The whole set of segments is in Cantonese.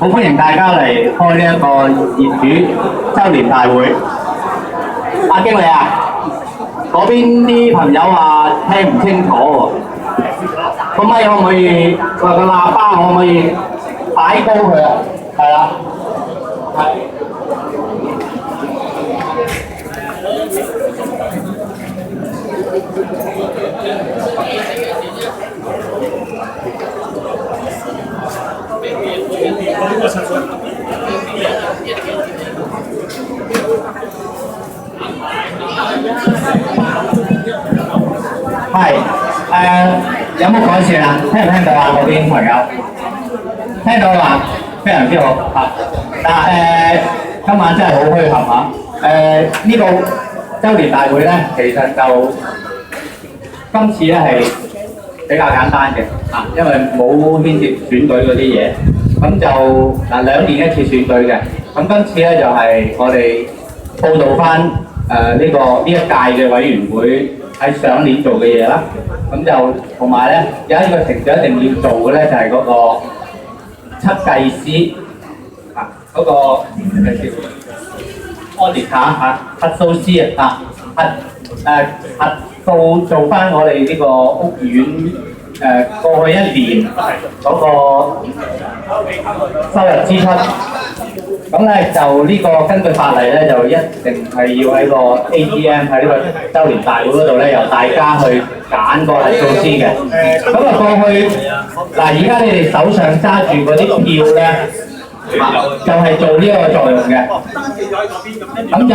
好歡迎大家嚟開呢一個業主周年大會。阿經理啊，嗰邊啲朋友話聽唔清楚喎，個咪可唔可以話個喇叭可唔可以擺高佢啊？係啦，係。係有冇改善啊？聽唔聽到啊？嗰邊朋友聽到啦，非常之好啊！但今晚真係好墟冚啊！呢個週年大會咧，其實就今次咧係比較簡單嘅啊，因為冇牽涉選舉嗰啲嘢，咁就2年一次選舉嘅，咁今次咧就係我哋報導翻呢一屆嘅委員會喺上年做嘅嘢啦，咁就同埋咧有一個程序一定要做嘅咧，就係嗰個測計師啊，嗰個叫 auditor 嚇，核數師啊，做翻我哋呢個屋苑過去一年嗰個收入支出。咁咧就呢個根據法例咧，就一定係要喺個 AGM 喺呢個週年大會嗰度咧，由大家去揀個核數師嘅。咁啊過去而家你哋手上揸住嗰啲票咧，就係做呢個作用嘅。咁就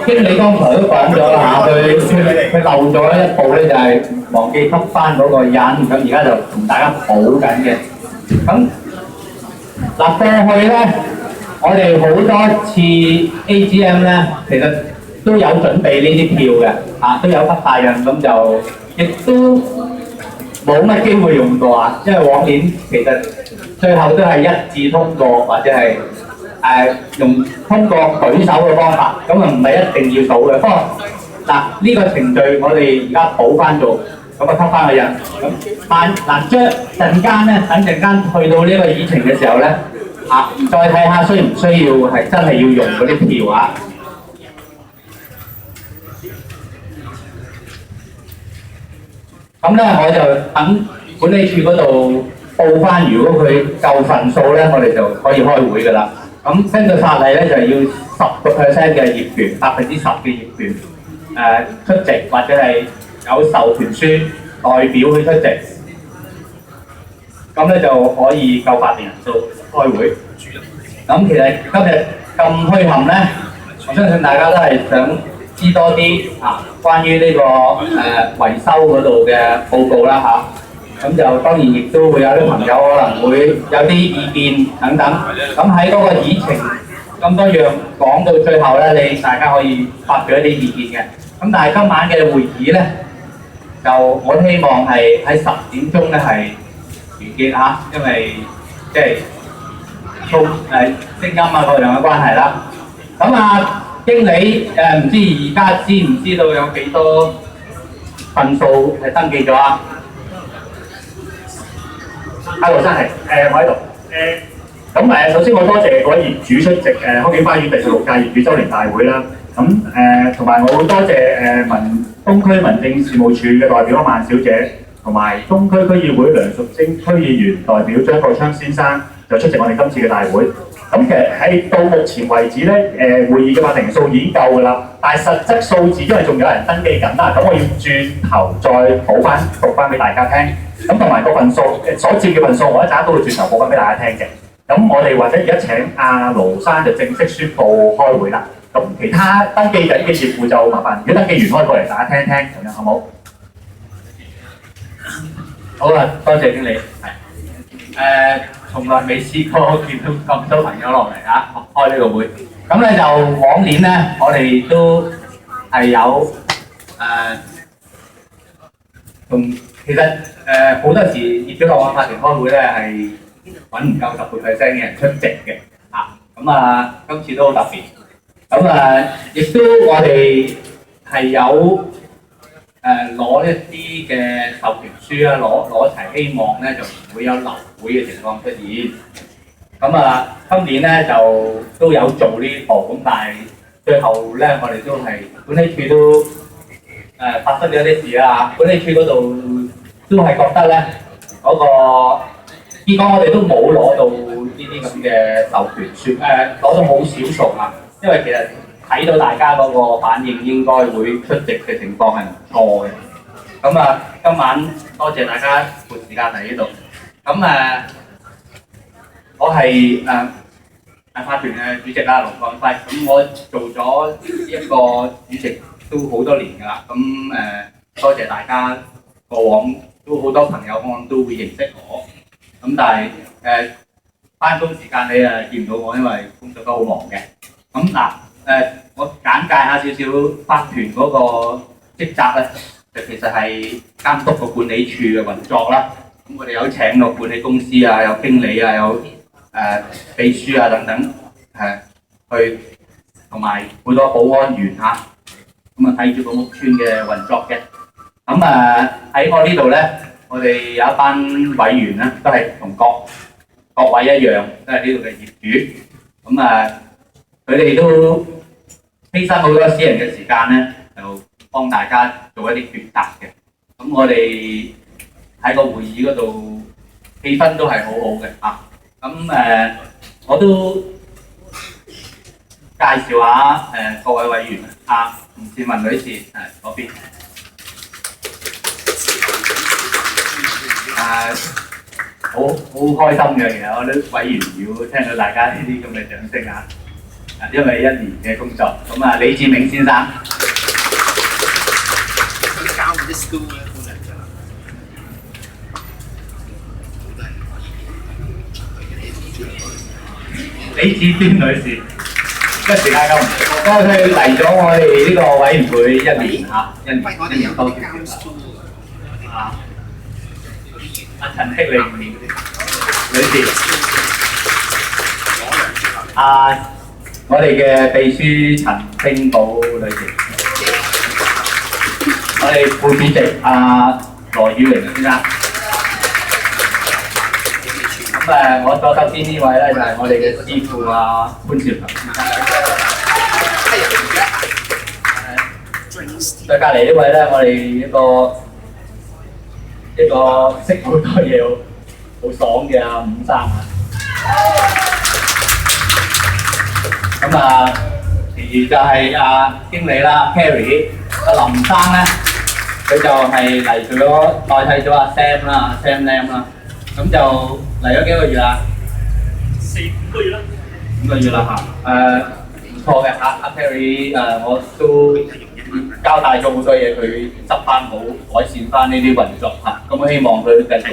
經理剛才都講咗啦嚇，佢漏咗一步咧，就係忘記執翻嗰個印，咁而家就同大家補緊嘅。咁過去咧，我哋好多次 AGM 咧，其實都有準備呢啲票嘅，都有筆大印，咁就亦都冇乜機會用過啊，因為往年其實最後都係一致通過或者係用通過舉手嘅方法，咁啊唔係一定要數嘅。不過呢個程序我哋而家補翻做，咁啊吸翻個印。咁陣間咧，等陣間去到呢個議程嘅時候咧。再睇下需唔需要係真係要用嗰啲票啊？咁咧我就等管理處嗰度報翻，如果佢夠份數咧，我哋就可以開會㗎啦。咁根據法例咧，就係要10% 嘅業權，10%嘅業權出席，或者係有授權書代表佢出席。咁咧就可以夠法定人數開會。咁其實今日咁墟冚咧，我相信大家都係想知多啲關於呢個維修嗰度嘅報告啦嚇。咁就當然亦都會有啲朋友可能會有啲意見等等。咁喺嗰個議程咁多樣講到最後咧，大家可以發表一啲意見嘅。咁但係今晚嘅會議咧，就我希望係喺10點鐘咧係完結嚇，因為即係聲音各樣嘅關係啦。咁經理唔知而家知唔知道有幾多份數係登記咗啊？盧生係我喺度。咁首先我多謝各位業主出席康景花園第16屆業主週年大會啦。咁同埋我好多謝東區民政事務處嘅代表萬小姐，同埋東區區議會梁淑貞區議員代表張國昌先生就出席我哋今次嘅大會。咁其實喺到目前為止咧，會議嘅法定數已經夠㗎啦，但係實質數字因為仲有人登記緊啦，咁我要轉頭再讀翻俾大家聽。咁同埋個份數所佔嘅份數，我一陣都會轉頭報翻俾大家聽嘅。咁我哋或者而家請阿盧生就正式宣佈開會啦。咁其他登記緊嘅業務就麻煩，如果登記完開過嚟大家聽聽，咁樣好冇？好啦，多謝經理。從來未試過見到咁多朋友落嚟開呢個會。咁咧就往年咧，我哋都係有其實好多時業主立案法團開會咧係揾唔夠10%嘅人出席嘅。咁今次都好特別。咁亦都我哋係有攞一啲嘅授權書啦，攞齊，希望咧就唔會有流會嘅情況出現。咁啊，今年咧就都有做呢部，咁但係最後咧我哋都係管理處都發生咗啲事啦。管理處嗰度都係覺得咧嗰個結果我哋都冇攞到呢啲咁嘅授權，攞到好少數啊。因為其實睇到大家嗰個反應應該會出席嘅情況係唔錯嘅。咁啊，今晚多謝大家撥時間嚟呢度。咁我係法團嘅主席啦，盧幹輝。咁我做咗一個主席都好多年㗎啦。咁多謝大家過往都好多朋友可能都會認識我。咁但係翻工時間你見唔到我，因為工作都好忙嘅。咁我簡介下少少法團嗰個職責咧，就其實係監督個管理處嘅運作啦。咁我哋有請個管理公司啊，有經理啊，有秘書啊等等，去同埋好多保安員嚇，咁睇住個屋邨嘅運作嘅。咁喺我呢度咧，我哋有一班委員咧，都係同各位一樣，都係呢度嘅業主。咁佢哋都犧牲好多私人嘅時間咧，就幫大家做一啲抉擇嘅。咁我哋喺個會議嗰度氣氛都係好好嘅嚇。咁我都介紹下各位委員吳志文女士嗰邊。好開心嘅，其實我啲委員要聽到大家呢啲咁嘅掌聲啊！因為一年嘅工作，咁李志明先生。李志端女士，因為時間夠唔夠，不過佢嚟咗我哋呢個委員會一年嚇，一年多啲啦。陳碧玲女士，我哋嘅秘書陳冰寶女士，我哋副主席羅宇玲先生。咁我左手邊呢位咧就係我哋嘅師傅潘兆強先生。再隔離呢位咧，我哋一個識好多嘢好爽嘅伍生咁其餘就係經理啦 Carrie， 林生咧佢就係嚟咗代替咗Sam 啦，Sam Lam 啦，咁就嚟咗幾個月啦？4-5個月啦。5個月啦唔錯嘅Carrie， 我都交代咗好多嘢，佢執翻好，改善翻呢啲運作咁希望佢繼續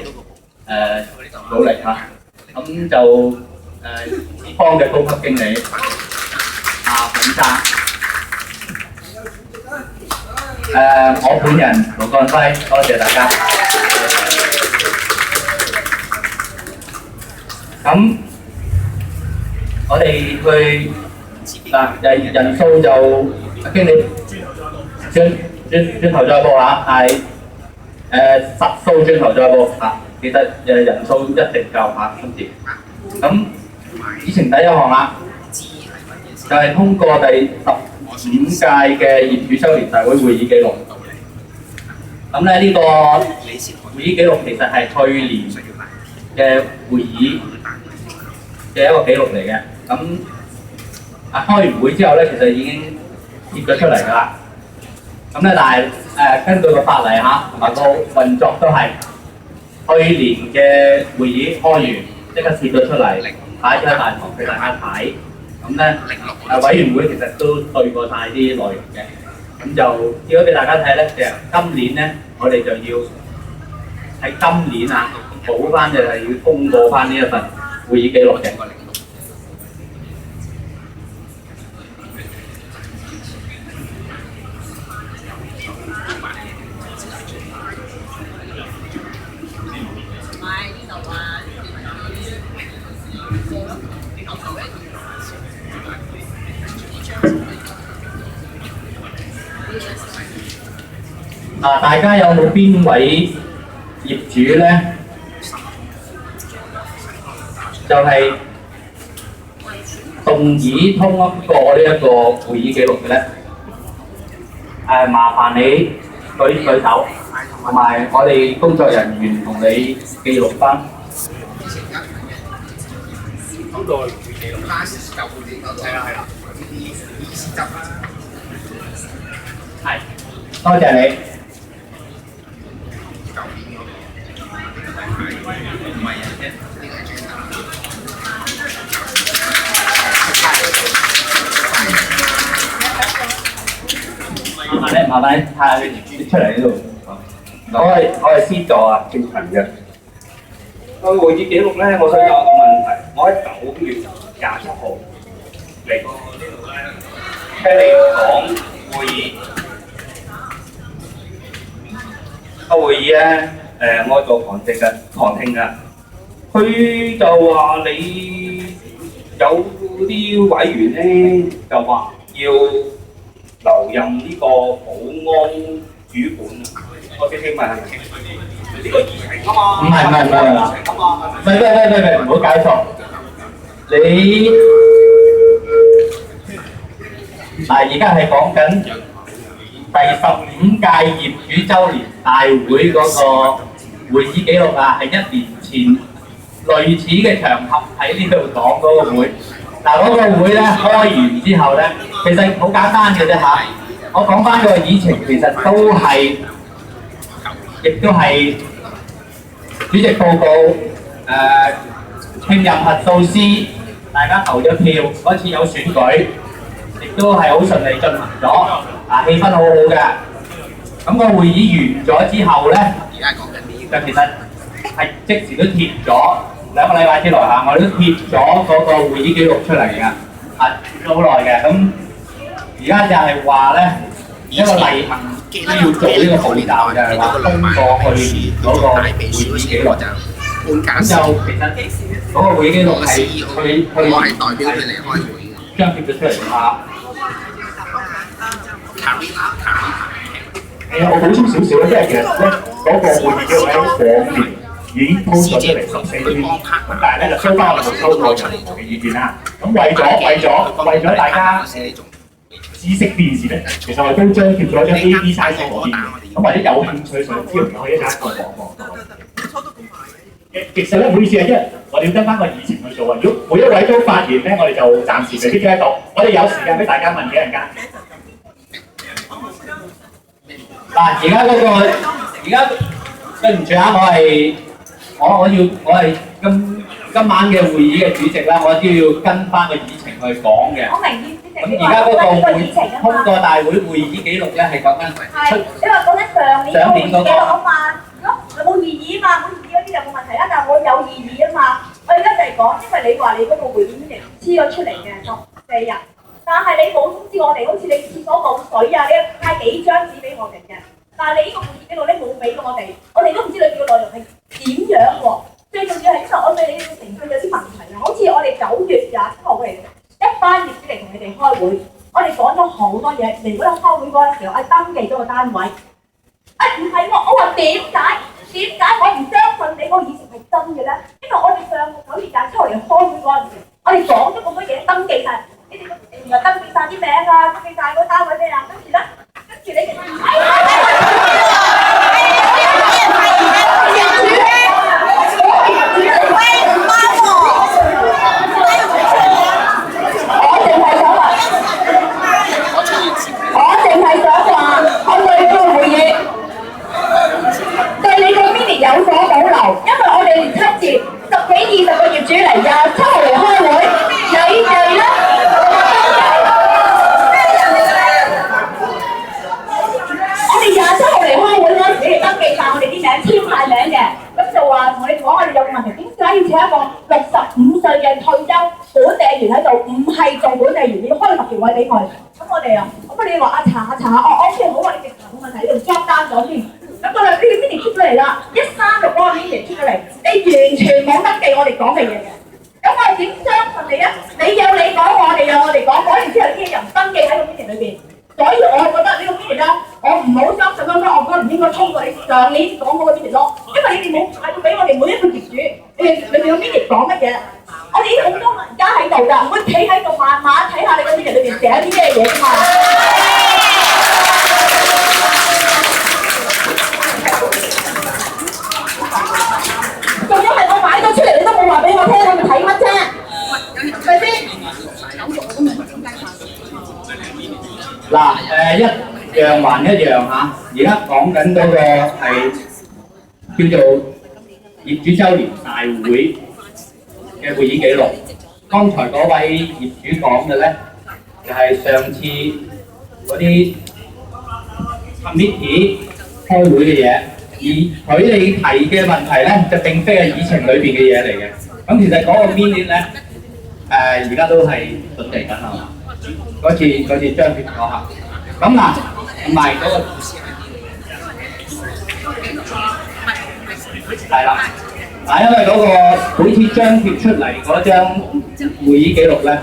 努力咁就呢方嘅高級經理本生，我本人盧幹輝，多謝大家。咁我哋去人數就經理轉頭再報係實數轉頭再報其實人數一定夠今次。咁以前第一項就係通過第15屆嘅業主周年大會會議記錄。咁咧呢個會議記錄其實係去年嘅會議嘅一個記錄嚟嘅。咁開完會之後咧，其實已經貼咗出嚟㗎啦。咁咧，但係根據個法例同埋個運作都係去年嘅會議開完即刻貼咗出嚟，擺咗喺大堂俾大家睇。咁咧委員會其實都對過晒啲內容嘅，咁就貼咗俾大家睇咧。其實今年咧，我哋就要喺今年補翻就係要公佈翻呢一份會議記錄嘅。大家有冇邊位業主咧？就係動議通過呢一個會議記錄嘅咧？麻煩你舉手，同埋我哋工作人員同你記錄翻。咁個會記錄啦，舊會記錄係啦，議事執係，多謝你。舊年嗰個唔係人啫，呢個係轉頭。麻煩你睇下你出嚟呢度。我係 C 座啊，姓陳嘅。個會議記錄咧，我想有個問題。我喺9月27號嚟過呢度咧，聽你講會議。個會議咧，我做旁聽㗎。佢就話你有啲委員咧，就話要留任呢個保安主管啊。我先問下呢個議題啊嘛。唔係，唔好搞錯。你而家係講緊第15屆業主週年大會嗰個會議記錄啊，係1年前類似嘅場合喺呢度講嗰個會。嗱，嗰個會咧開完之後咧，其實好簡單嘅啫嚇。我講翻個議程，其實都係，亦都係主席報告聘任核數師，大家投咗票，嗰次有選舉，亦都係好順利進行咗，氣氛好好嘅。咁個會議完咗之後咧，就其實係即時都貼咗2個禮拜之內嚇，我哋都貼咗嗰個會議記錄出嚟嘅，貼咗好耐嘅。咁而家就係話咧，一個例行都要做呢個步驟，就係話通過去嗰個會議記錄。咁就其實嗰個會議記錄係我係代表佢嚟開會嘅，張貼咗出嚟嚇。我補充少少咧，因為其實咧嗰個會議記錄喺往年已經 post 咗出嚟14篇，咁但係咧就收翻我哋收過人嘅意見啦。咁為咗大家知識電視咧，其實我都張貼咗張 A4 size 嗰邊，咁或者有興趣想知道可以一陣過望。其實咧，唔好意思啊，因為我哋要跟翻個議程去做啊。如果每一位都發言咧，我哋就暫時未必聽得到。我哋有時間俾大家問幾陣間。嗱，而家對唔住啊，我係今晚嘅會議嘅主席啦，我都要跟翻個議程去講嘅。我明咁而家嗰個會通過大會會議記錄咧係講緊係，你話講緊上年嗰個會議記錄啊嘛。如果冇異議啊嘛，冇異議嗰啲就冇問題啦。但係我有異議啊嘛，我而家就係講，因為你話你嗰個會議記錄黐咗出嚟嘅4日，但係你冇通知我哋，好似你廁所冇水啊，你派幾張紙俾我哋嘅。但係你呢個會議記錄咧冇俾到我哋都唔知裏邊嘅內容係點樣喎。最重要係因為我對你呢個程序有啲問題啊。好似我哋9月27號嚟一班業主嚟同你哋開會，我哋講咗好多嘢。嚟嗰度開會嗰陣時候，登記咗個單位。唔係喎，我話點解我唔相信你個議程係真嘅咧？因為我哋上個9月27號嚟開會嗰陣時，我哋講咗咁多嘢，登記晒，你哋原來登記晒啲名啊，登記晒嗰單位咩啊？跟住你哋有所保留，因為我哋7至10幾20個業主嚟27號嚟開會，你哋咧，我哋27號嚟開會嗰陣時，你哋登記晒我哋啲名，簽晒名嘅，咁就話同你哋講，我哋有個問題，點解要請一個65歲嘅退休本地員喺度，唔係做本地員，你要開個特別位俾佢，咁我哋啊，咁你哋話查下，OK 好啊，你直查冇問題，你度 drop 單咗先。咁我哋呢個 meeting 出咗嚟啦，13個 meeting 出咗嚟，你完全冇登記我哋講嘅嘢嘅，咁我哋點相信你啊？你有你講，我哋有我哋講，講完之後啲人登記喺個 meeting 裏邊，所以我覺得呢個 meeting 咧，我唔好相信啦，我覺得唔應該通過你上年講嗰個 meeting 咯，因為你哋冇派到俾我哋每一個業主，你哋個 meeting 講乜嘢？我哋好多而家喺度㗎，會企喺度慢慢睇下你嗰啲人裏邊寫啲咩嘢㗎嘛。仲要係我擺咗出嚟，你都冇話俾我聽，我咪睇乜啫？係咪先？嗱一樣還一樣嚇，而家講緊嗰個係叫做業主週年大會嘅會議記錄。剛才嗰位業主講嘅咧，就係上次嗰啲 committee 開會嘅嘢，而佢哋提嘅問題咧，就並非係議程裏邊嘅嘢嚟嘅。咁其實嗰個 minute 咧，而家都係準備緊係嘛？嗰次張貼咗下。咁嗱，同埋嗰個係啦，嗱，因為嗰個每次張貼出嚟嗰張會議記錄咧，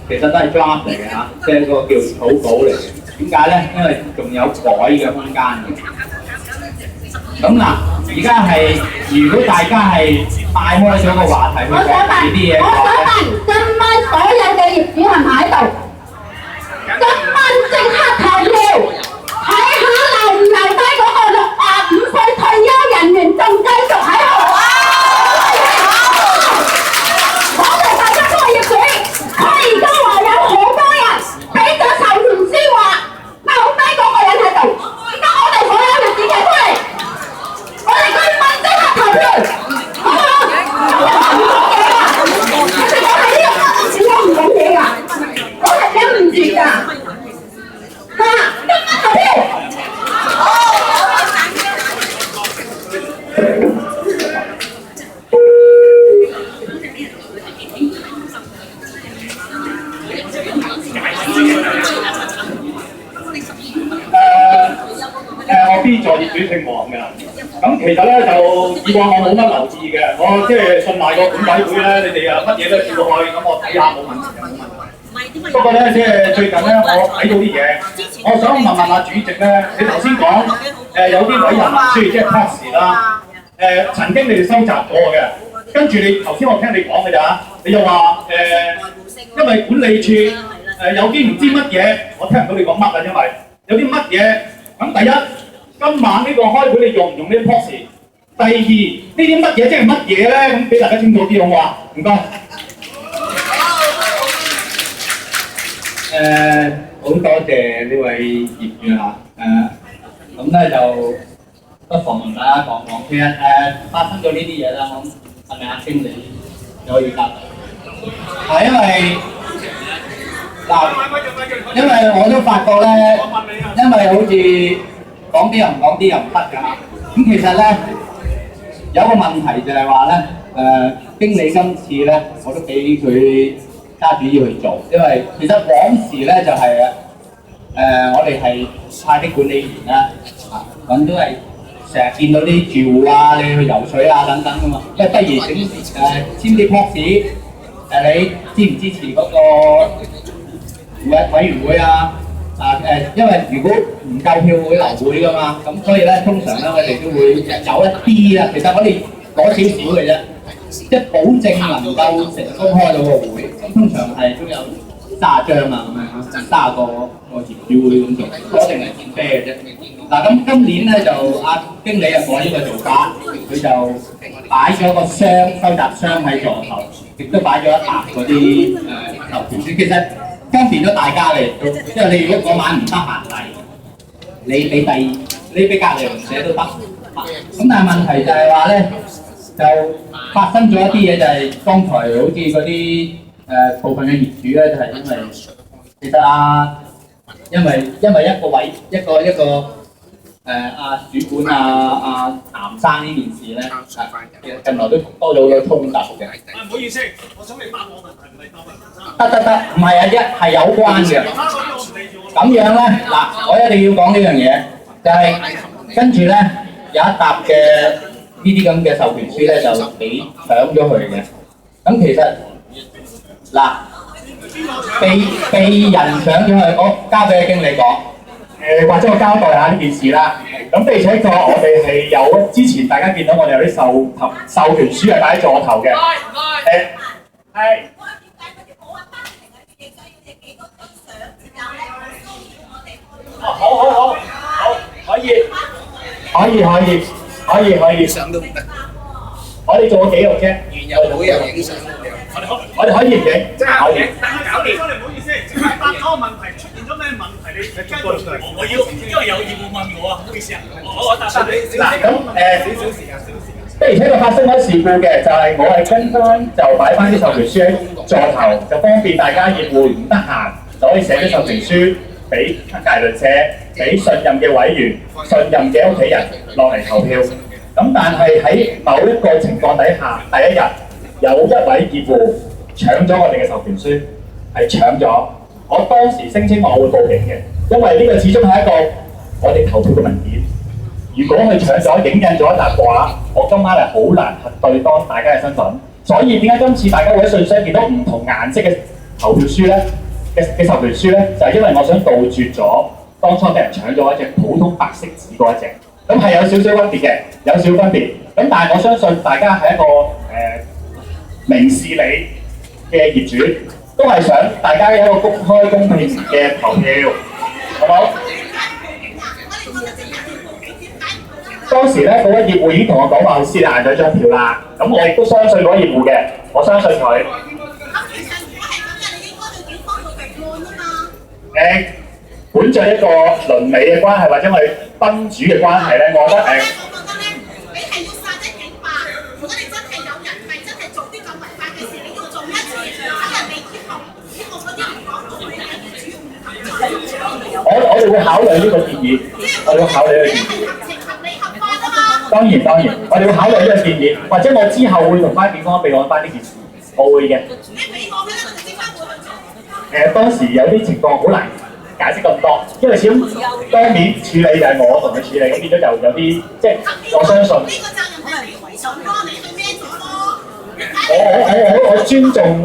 其實都係 draft 嚟嘅嚇，即係個叫草稿嚟嘅。點解咧？因為仲有改嘅空間嘅。咁嗱，而家係如果大家係帶開咗個話題去講呢啲嘢嘅話咧，今晚所有嘅業主係唔喺度。今晚即刻投票，睇下留唔留低嗰個65歲退休人員仲繼續喺度啊！我哋大家都係業主，佢而家話有好多人俾咗授權書話留低嗰個人喺度，而家我哋所有業主企出嚟，我哋今晚即刻投票，好唔好？其實我係呢個點解唔講嘢㗎？我係忍唔住㗎。我 B 座業主姓黃嘅，咁其實咧就以往我冇乜留意嘅，我即係信賴個管委會咧，你哋啊乜嘢都叫落去，咁我睇下冇問題就冇問題。不過咧，即係最近咧，我睇到啲嘢，我想問問下主席咧，你頭先講有啲委任書即係 tax 啦，曾經你哋收集過嘅，跟住你頭先我聽你講嘅咋，你又話因為管理處有啲唔知乜嘢，我聽唔到你講乜啊，因為有啲乜嘢。咁第一，今晚呢個開會你用唔用呢啲 post？第二，呢啲乜嘢即係乜嘢咧？咁俾大家清楚啲好唔好啊？唔該。好多謝呢位業主嚇，咁咧就不妨同大家講講，其實發生咗呢啲嘢啦，咁係咪啊經理你可以答？係因為嗱，因為我都發覺咧，因為好似講啲又唔講啲又唔得㗎嚇，咁其實咧有個問題就係話咧，經理今次咧我都俾佢揸主意去做，因為其實往時咧就係我哋係派啲管理員啦，咁都係成日見到啲住戶啊，你去游水啊等等㗎嘛，不如整簽啲 post，你支唔支持嗰個委員會啊？因為如果唔夠票會流會㗎嘛，咁所以咧通常咧我哋都會有一啲啦，其實我哋攞少少嘅啫。即係保證能夠成功開到個會，咁通常係都有30張啊咁樣，30個業主會咁做，攞定係填啤嘅啫。嗱咁今年咧就阿經理啊改咗個做法，佢就擺咗個箱收集箱喺座頭，亦都擺咗一沓嗰啲授權書，其實方便咗大家嚟，即係你如果嗰晚唔得閒嚟，你俾隔離鄰舍都得。咁但係問題就係話咧。就發生咗一啲嘢，就係剛才好似嗰啲部分嘅業主咧，就係因為其實因為一個主管譚生呢件事咧，近來都多咗好多衝突嘅。唔好意思，我想你答我問題，唔係答問題。得，唔係啊，係有關嘅。咁樣咧，嗱，我一定要講呢樣嘢，就係跟住咧有一沓嘅。呢啲咁嘅授權書咧就俾搶咗佢嘅，咁其實嗱被人搶咗佢，我交俾經理講，或者我交代下呢件事啦。咁的而且確，我哋係有之前大家見到我哋有啲授權書係擺喺座頭嘅。係可以。相都唔得，我哋做咗記錄啫，園遊會又影相，我哋可以唔影，即係可以。搞掂，唔好意思，淨係答嗰個問題出現咗咩問題，你跟住我要，因為有業務問我啊，唔好意思啊，我答答你。嗱咁少時間。的而且確發生咗事故嘅，就係我係跟翻就擺翻啲授權書喺座頭，就方便大家業會唔得閒就可以寫啲授權書俾隔鄰舍、俾信任嘅委員、信任嘅屋企人落嚟投票。咁但係喺某一個情況底下，第一日有一位業戶搶咗我哋嘅授權書，係搶咗。我當時聲稱我會報警嘅，因為呢個始終係一個我哋投票嘅文件。如果佢搶咗、影印咗一沓畫，我今晚係好難核對當大家嘅身份。所以點解今次大家會喺信箱見到唔同顏色嘅投票書咧？嘅授權書咧，就係因為我想杜絕咗當初俾人搶咗一隻普通白色紙嗰一隻。咁係有少少分別嘅，有少分別。咁但係我相信大家係一個明事理嘅業主，都係想大家有一個公開公平嘅投票，好冇？當時咧，嗰位業戶已經同我講話，佢撕爛咗張票啦。咁我亦都相信嗰位業戶嘅，我相信佢。本着一個鄰里嘅關係，或者我哋賓主嘅關係咧，我覺得你係要殺一儆百。如果你真係有人係真係做啲咁違法嘅事，你要做一次，等人哋以後嗰啲唔講到佢係業主唔我哋會考慮呢個建議，我哋會考慮呢個建議。當然，我哋會考慮呢個建議，或者我之後會同翻警方備案翻呢件事，我會嘅。當時有啲情況好難解釋咁多，因為始終當面處理就係我同佢處理，咁變咗就有啲即係我相信。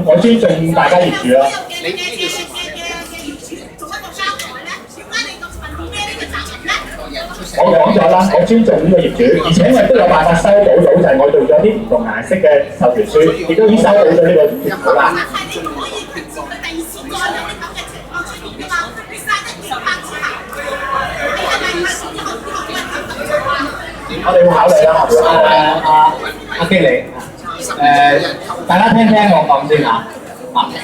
我尊重大家業主啦。我講咗啦，我尊重呢個業主，而且我亦都有辦法修補到，就係我做咗啲唔同顏色嘅授權書，亦都已經修補咗呢個結果啦。我哋會考慮啦。阿經理，大家聽我講先嚇。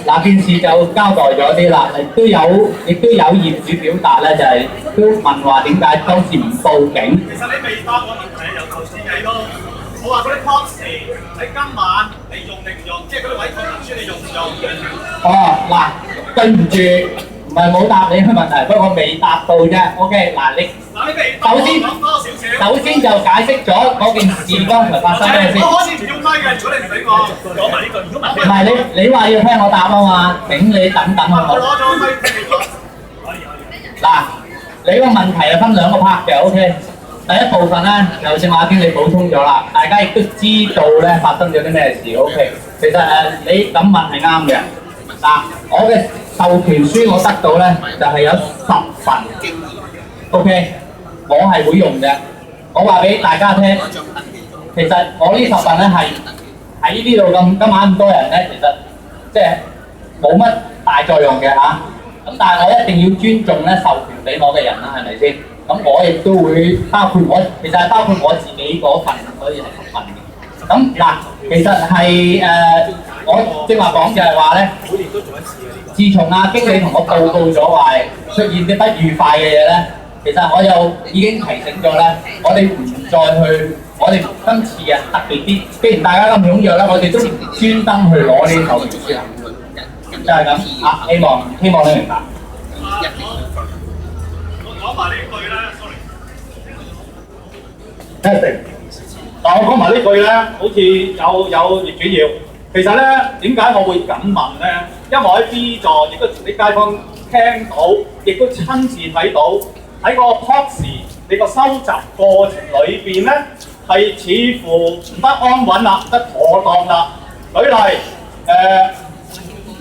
嗱，件事就交代咗啲啦，亦都有業主表達咧，就係都問話點解當時唔報警。其實你未答我問題，由頭至尾咯。我話嗰啲 post 喺今晚你用定唔用？即係嗰啲委託文書你用唔用？哦，嗱，對唔住，唔係冇答你嘅問題，不過未答到啫。OK，嗱你首先就解釋咗嗰件事剛才發生咩先。我可以唔用咪嘅，如果你唔俾我講埋呢句，如果唔係你話要聽我答啊嘛，請你等等好冇？我攞咗咪聽你講。嗱，你個問題係分兩個 part 嘅 ，OK。第一部分咧，就正話經理補充咗啦，大家亦都知道咧發生咗啲咩事 ，OK。其實你咁問係啱嘅。嗱，我嘅授權書我得到咧就係有10份 ，OK。我係會用嘅，我話俾大家聽，其實我呢10份咧係喺呢度今晚咁多人咧，其實即係冇乜大作用嘅嚇。咁但係我一定要尊重咧授權俾我嘅人啦，係咪先？咁我亦都會包括我，其實係包括我自己嗰份，所以係10份嘅。咁嗱，其實係我正話講就係話咧，自從經理同我報告咗話出現啲不愉快嘅嘢咧。其實我又已經提醒咗咧，我哋唔再去，我哋今次特別啲，既然大家咁踴躍咧，我哋都專登去攞呢啲授權書啦，就係咁啊！希望你明白。我講埋呢句啦 sorry。一定。嗱，我講埋呢句咧，好似有業主要。其實咧，點解我會咁問咧？因為我喺 B 座，亦都同啲街坊聽到，亦都親自睇到。喺個 post 你個收集過程裏邊咧，係似乎唔得安穩啦，唔得妥當啦。舉例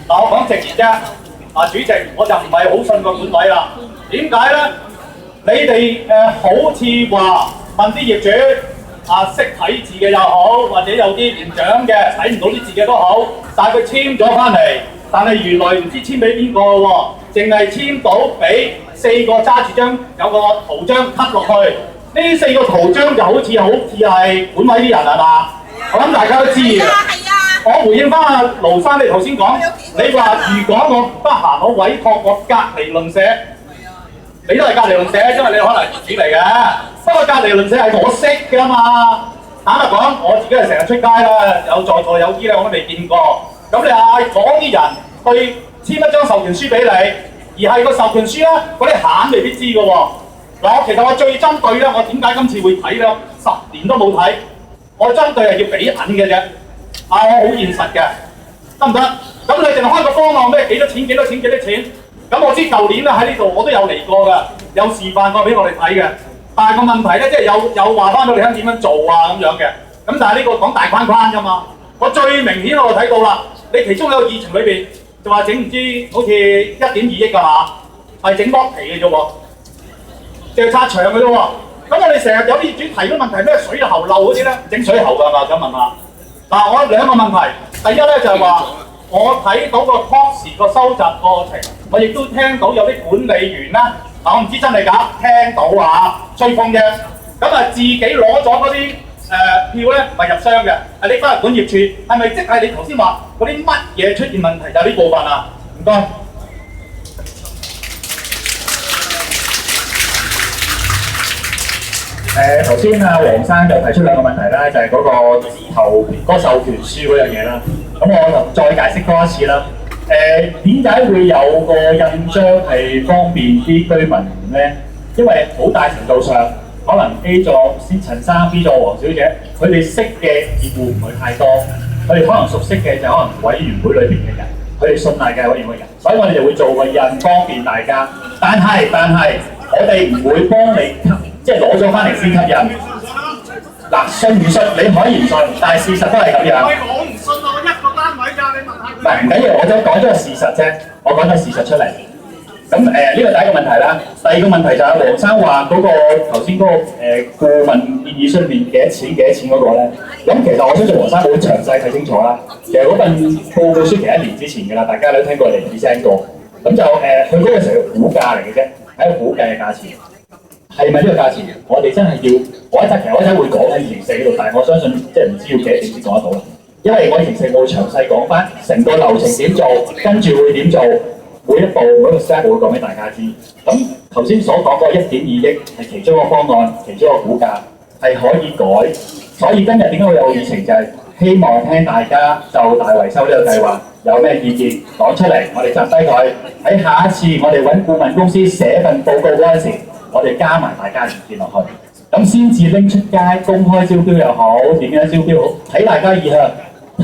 嗱，我講直言啫。主席，我就唔係好信個管委啦。點解咧？你哋好似話問啲業主識睇字嘅又好，或者有啲年長嘅睇唔到啲字嘅都好，但係佢簽咗翻嚟，但係原來唔知簽俾邊個喎，淨係簽到俾4個揸住張有個圖章吸落去，呢4個圖章就好似係管委啲人係嘛？我諗大家都知嘅。我回應翻阿盧生，你頭先講，你話如果我得閒，我委託我隔離鄰舍，你都係隔離鄰舍，因為你可能係業主嚟嘅。不過隔離鄰舍係我識㗎嘛。坦白講，我自己係成日出街啦，有在座有啲咧我都未見過。咁你嗌嗰啲人去簽一張授權書俾你，而係個授權書咧，嗰啲閒未必知㗎喎。嗱，其實我最針對咧，我點解今次會睇咧？10年都冇睇，我針對係要俾銀嘅啫。我好現實嘅，得唔得？咁你淨係開個方案咩？幾多錢？咁我知舊年咧喺呢度我都有嚟過㗎，有示範過俾我哋睇嘅。但係個問題咧，即係有話翻俾你聽點樣做啊咁樣嘅。咁但係呢個講大框框㗎嘛。我最明顯我睇到啦，你其中有個議程裏邊就話整唔知好似1.2億㗎嘛，係整剝皮嘅啫喎，淨係拆牆嘅啫喎。咁我哋成日有啲業主提咗問題咩水喉漏嗰啲咧，整水喉㗎嘛，想問下。嗱，我兩個問題，第一咧就係話，我睇到個 TOPS 個收集過程，我亦都聽到有啲管理員啦，我唔知真係假，聽到啊，吹風啫，咁啊自己攞咗嗰啲票咧，咪入箱嘅，你翻去管業處，係咪即係你頭先話嗰啲乜嘢出現問題就係呢部分啊？唔該。頭先阿黃生就提出兩個問題啦，就係嗰個字頭嗰個授權書嗰樣嘢啦。咁我就再解釋多一次啦。點解會有個印章係方便啲居民咧？因為好大程度上，可能 A 座先陳生 B 座黃小姐，佢哋識嘅業戶唔會太多，佢哋可能熟悉嘅就可能委員會裏邊嘅人，佢哋信賴嘅委員會人，所以我哋就會做個印方便大家。但係我哋唔會幫你即係攞咗翻嚟先吸引。嗱，信唔信你可以唔信，但係事實都係咁樣。我唔信我一個單位㗎，你問下佢。唔緊要，我就講咗個事實啫，我講咗事實出嚟。咁呢個第一個問題啦，第二個問題就係黃生話嗰個頭先嗰個顧問建議書面幾多錢嗰個咧，咁其實我相信黃生好詳細睇清楚啦。其實嗰份報告書其實1年之前㗎啦，大家都聽過嚟 present 過。咁就佢嗰個成個估價嚟嘅啫，係一個估計嘅價錢。係咪呢個價錢？我哋真係要，其實我一陣會講喺204嗰度，但係我相信即係唔知要幾多點先講得到啦。因為我204會詳細講翻成個流程點做，跟住會點做，每一步每一個 step 會講俾大家知。咁頭先所講嗰1.2億係其中一個方案，其中一個估價係可以改。所以今日點解會有議程就係希望聽大家就大維修呢個計劃有咩意見講出嚟，我哋集低佢喺下一次我哋揾顧問公司寫份報告嗰陣時。我哋加埋大家意見落去，咁先至拎出街公開招標又好，點樣招標好，睇大家意向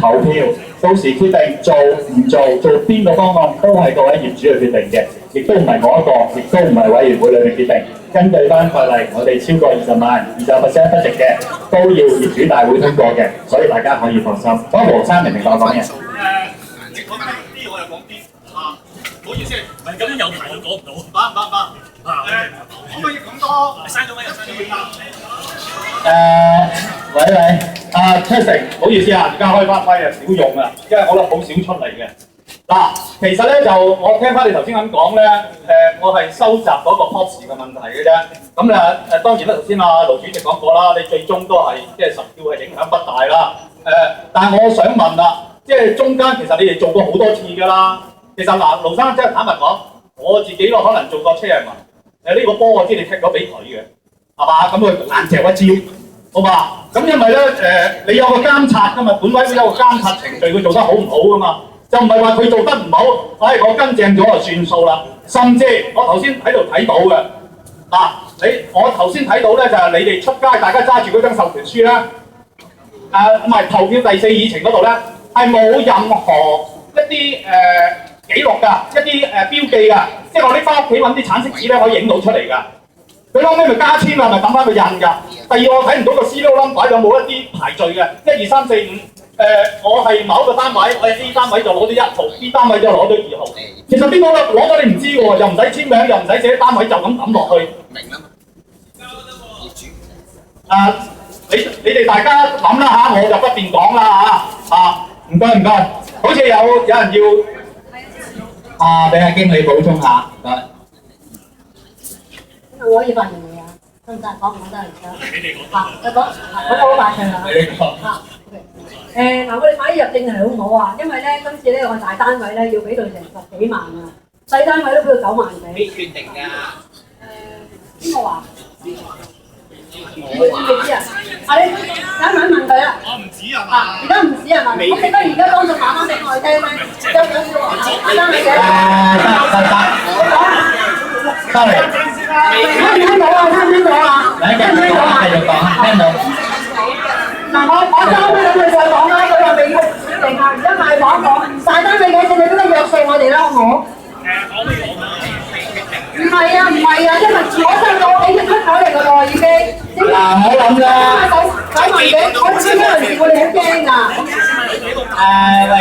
投票，到時決定做唔做邊個方案，都係各位業主去決定嘅，亦都唔係我一個，亦都唔係委員會裏面決定。根據翻法例，我哋超過20萬、20% 不值嘅，都要業主大會通過嘅，所以大家可以放心。咁黃生明唔明白我講嘢？你講啲我又講啲啊，唔好意思，唔係咁樣有排我講唔到。可唔可以咁多？刪咗咩？喂，Testing， 唔好意思啊，而家開翻咪啊，少用啊，因為我都好少出嚟嘅。嗱，其實咧就我聽翻你頭先咁講咧，我係收集嗰個 TOPS 嘅問題嘅啫。咁當然啦，頭先盧主席講過啦，你最終都係即係實票係影響不大啦。但係我想問啦，即係中間其實你哋做過好多次㗎啦。其實嗱，盧生即係坦白講，我自己都可能做過車人民。呢個波我知你踢咗俾佢嘅，係嘛？咁佢硬嚼一招，好嘛？咁因為咧你有個監察㗎嘛，本委會有個監察程序，佢做得好唔好㗎嘛？就唔係話佢做得唔好，我跟正咗就算數啦。甚至我頭先喺度睇到嘅，我頭先睇到咧就係你哋出街，大家揸住嗰張授權書啦，唔係投票第4議程嗰度咧，係冇任何一啲記錄㗎，一啲標記㗎，即係我拎翻屋企揾啲橙色紙咧可以影到出嚟㗎。佢後尾咪加簽啊，咪抌翻個印㗎。第二我睇唔到個 serial number 有冇一啲排序嘅，1、2、3、4、5。我係某一個單位，我係 A 單位就攞咗1號，B 單位就攞咗2號。其實邊個攞咗你唔知喎，又唔使簽名，又唔使寫單位，就咁抌落去。明啦。業主。你哋大家諗啦嚇，我就不便講啦嚇。唔該。好似有人要俾阿經理補充下。唔該。我可以發言未啊？得唔得？講唔講得而家？你哋講得。講，我好快脆啦。你講。嗱，我哋買啲入證係好唔好啊？因為咧，今次呢個大單位咧要俾到成10幾萬啊，細單位都俾到9萬幾。決定㗎。邊個話？你知啊？啊，你問佢啊。我唔止啊嘛。而家唔止啊嘛。我記得而家當眾講翻俾我哋聽咧，有兩個大單位嘅。得。聽到啊？聽唔聽到啊？嚟繼續講，聽到。嗱，我收尾咁佢再講啦，佢話未要定下，而家賣廣告，大單位嘅，你哋都得約數我哋啦，好唔好？講未講啊？唔係啊，因為我收到你嘅出口嚟㗎喎，已經。嗱，我諗啦。9萬幾，我哋呢陣時我哋好驚㗎。喂。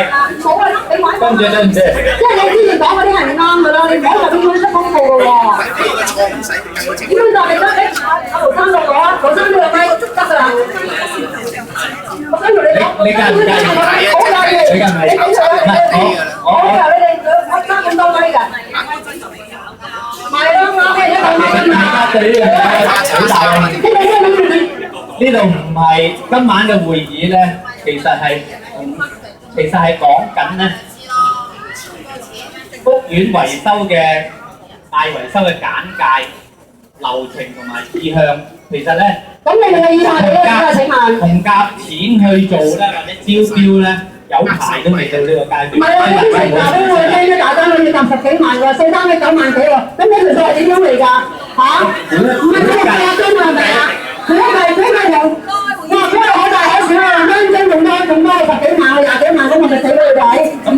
好啊，你玩。對唔住。即係你之前講嗰啲係唔啱㗎啦，你唔好話點樣出廣告㗎喎。點樣就係得你阿盧生過我，盧生呢個咪得㗎啦。我跟住你講，你介唔介意？好介意。你介唔介意？我由你哋我爭咁多米㗎。係咯，我係一個大家對呢樣嘢好大嘅意見。呢度唔係今晚嘅會議咧，其實係講緊咧屋苑維修嘅大維修嘅簡介、流程同埋意向。其實咧，咁你哋嘅意向係咩啊？請問？同夾錢去做咧，或者招標咧，有排都未到呢個階段。唔係啊，你之前話俾我聽咧，大單位要賺10幾萬喎，細單位9萬幾喎，咁呢條數係點樣嚟㗎？嚇？唔係佢係阿張係咪啊？佢係由哇，佢係好大好小啊，啱啱用多10幾萬20幾萬咁，我咪死俾你睇。咁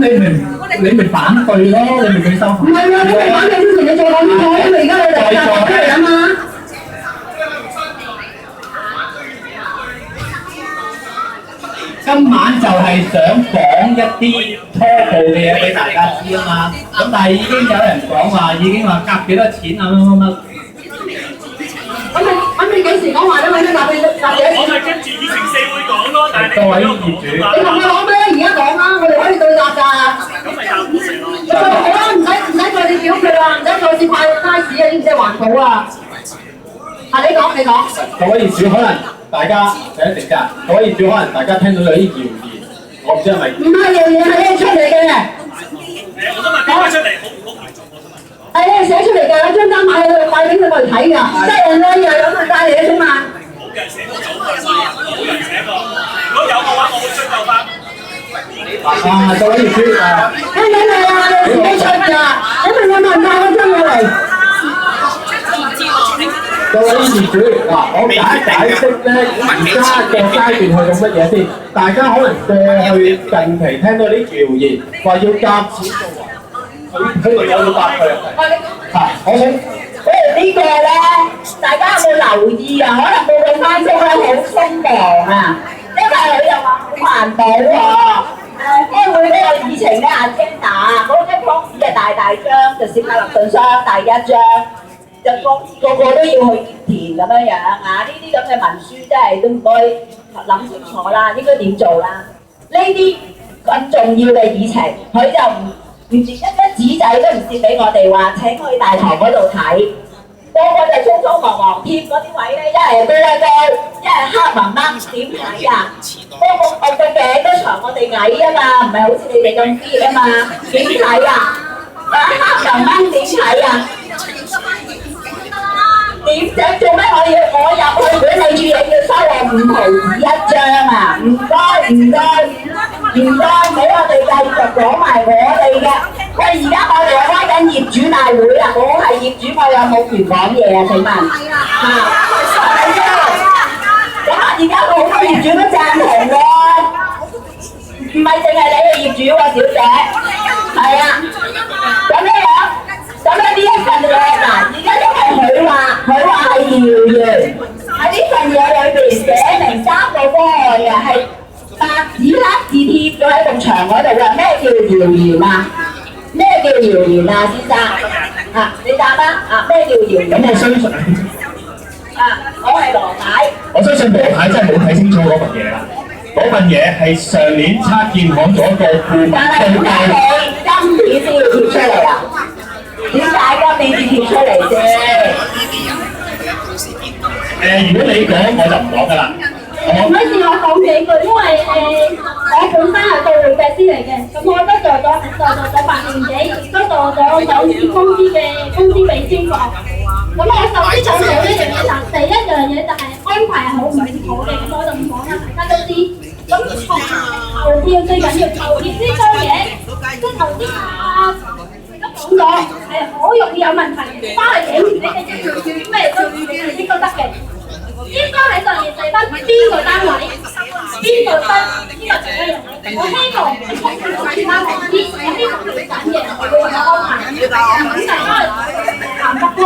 你咪反對咯，你咪俾收。唔係啊，你咪反對之前你做緊呢個，因為而家你嚟㗎，出嚟啊嘛。今晚就係想講一啲初步嘅嘢俾大家知啊嘛，咁但係已經有人講話，已經話夾幾多錢啊乜。咁你幾時講話咧？我先答你，答你。我咪跟住以情社會講咯，但係各位業主，你同我講咩？而家講啦，我哋可以對答㗎。咁咪答唔成咯。好啦，唔使再你表佢啦，唔使再次派街市啊，知唔知環保啊？啊，你講。各位業主可能大家第一時間，各位業主可能大家聽到有啲謠言，我唔知係咪。唔係謠言，係你出嚟嘅。我都問邊個出嚟，好唔好排做我都問。係你寫出嚟㗎，張單買俾佢過嚟睇㗎，得人啦，又有佢帶嚟嘅啫嘛。冇人寫過早過生日，冇人寫過。如果有嘅話，我會追究翻。各位業主啊，聽唔聽到啊？你自己出㗎，你問我問帶嗰張過嚟。各位業主嗱，我解釋咧，而家個階段去到乜嘢先？大家可能過去近期聽到啲謠言，話要夾錢做佢咪有要答佢啊？我想呢個咧，大家有冇留意啊？可能報告翻出咧好鬆忙啊，因為佢又話好環保喎。開會呢個議程咧，agenda嗰張方紙係大張，就攝下立信箱大一張。就個都要去填咁樣啊！呢啲咁嘅文書真係都唔該諗清楚啦，應該點做啦？呢啲咁重要嘅議程，佢就唔連一紙仔都唔摺俾我哋話請去大堂嗰度睇，個就匆匆忙忙貼嗰啲位咧，一係高一高，一係黑掹掹，點睇啊？我個頸都長我哋矮啊嘛，唔係好似你哋咁啲啊嘛，點睇啊？黑掹掹點睇啊？點整做咩？我入去管理處又要收我5毫紙1張啊！唔該，俾我哋繼續講埋我哋嘅。喂，而家我哋開緊業主大會啦，我係業主，我有冇權講嘢啊？請問係啊，咁而家好多業主都贊同喎，唔係淨係你係業主喎，小姐，係啊，咁樣。咁呢一份嘢嗱，而家因為佢話係謠言，喺呢份嘢裏邊寫明3個方案嘅，係白紙黑字貼咗喺埲牆嗰度嘅。咩叫謠言啊？咩叫謠言啊，先生？啊，你答啦！啊，咩叫謠言？咁我相信我係羅太。我相信羅太真係冇睇清楚嗰份嘢啦。嗰份嘢係上年測建行嗰個顧問但係點解你今年先要貼出嚟啊？點解今年先貼出嚟啫？如果你講我就唔講㗎啦。唔好意思，我講幾句，因為我本身係做會計師嚟嘅，咁我都做咗8年幾，都做咗上市公司嘅公司備專課。咁我首先想做一樣嘢就第一樣嘢就係安排好唔好嘅，咁我就唔講啦，大家都知。咁投票最緊要投票呢張嘢，即係頭先都講咗係好容易有問題嘅，翻嚟影你嘅咩都應該得嘅。應該喺上面寫翻邊個單位、邊個分，呢個就一樣。我希望你同佢哋其他同事，我希望佢哋揀嘅會有安排。咁就因為行得通。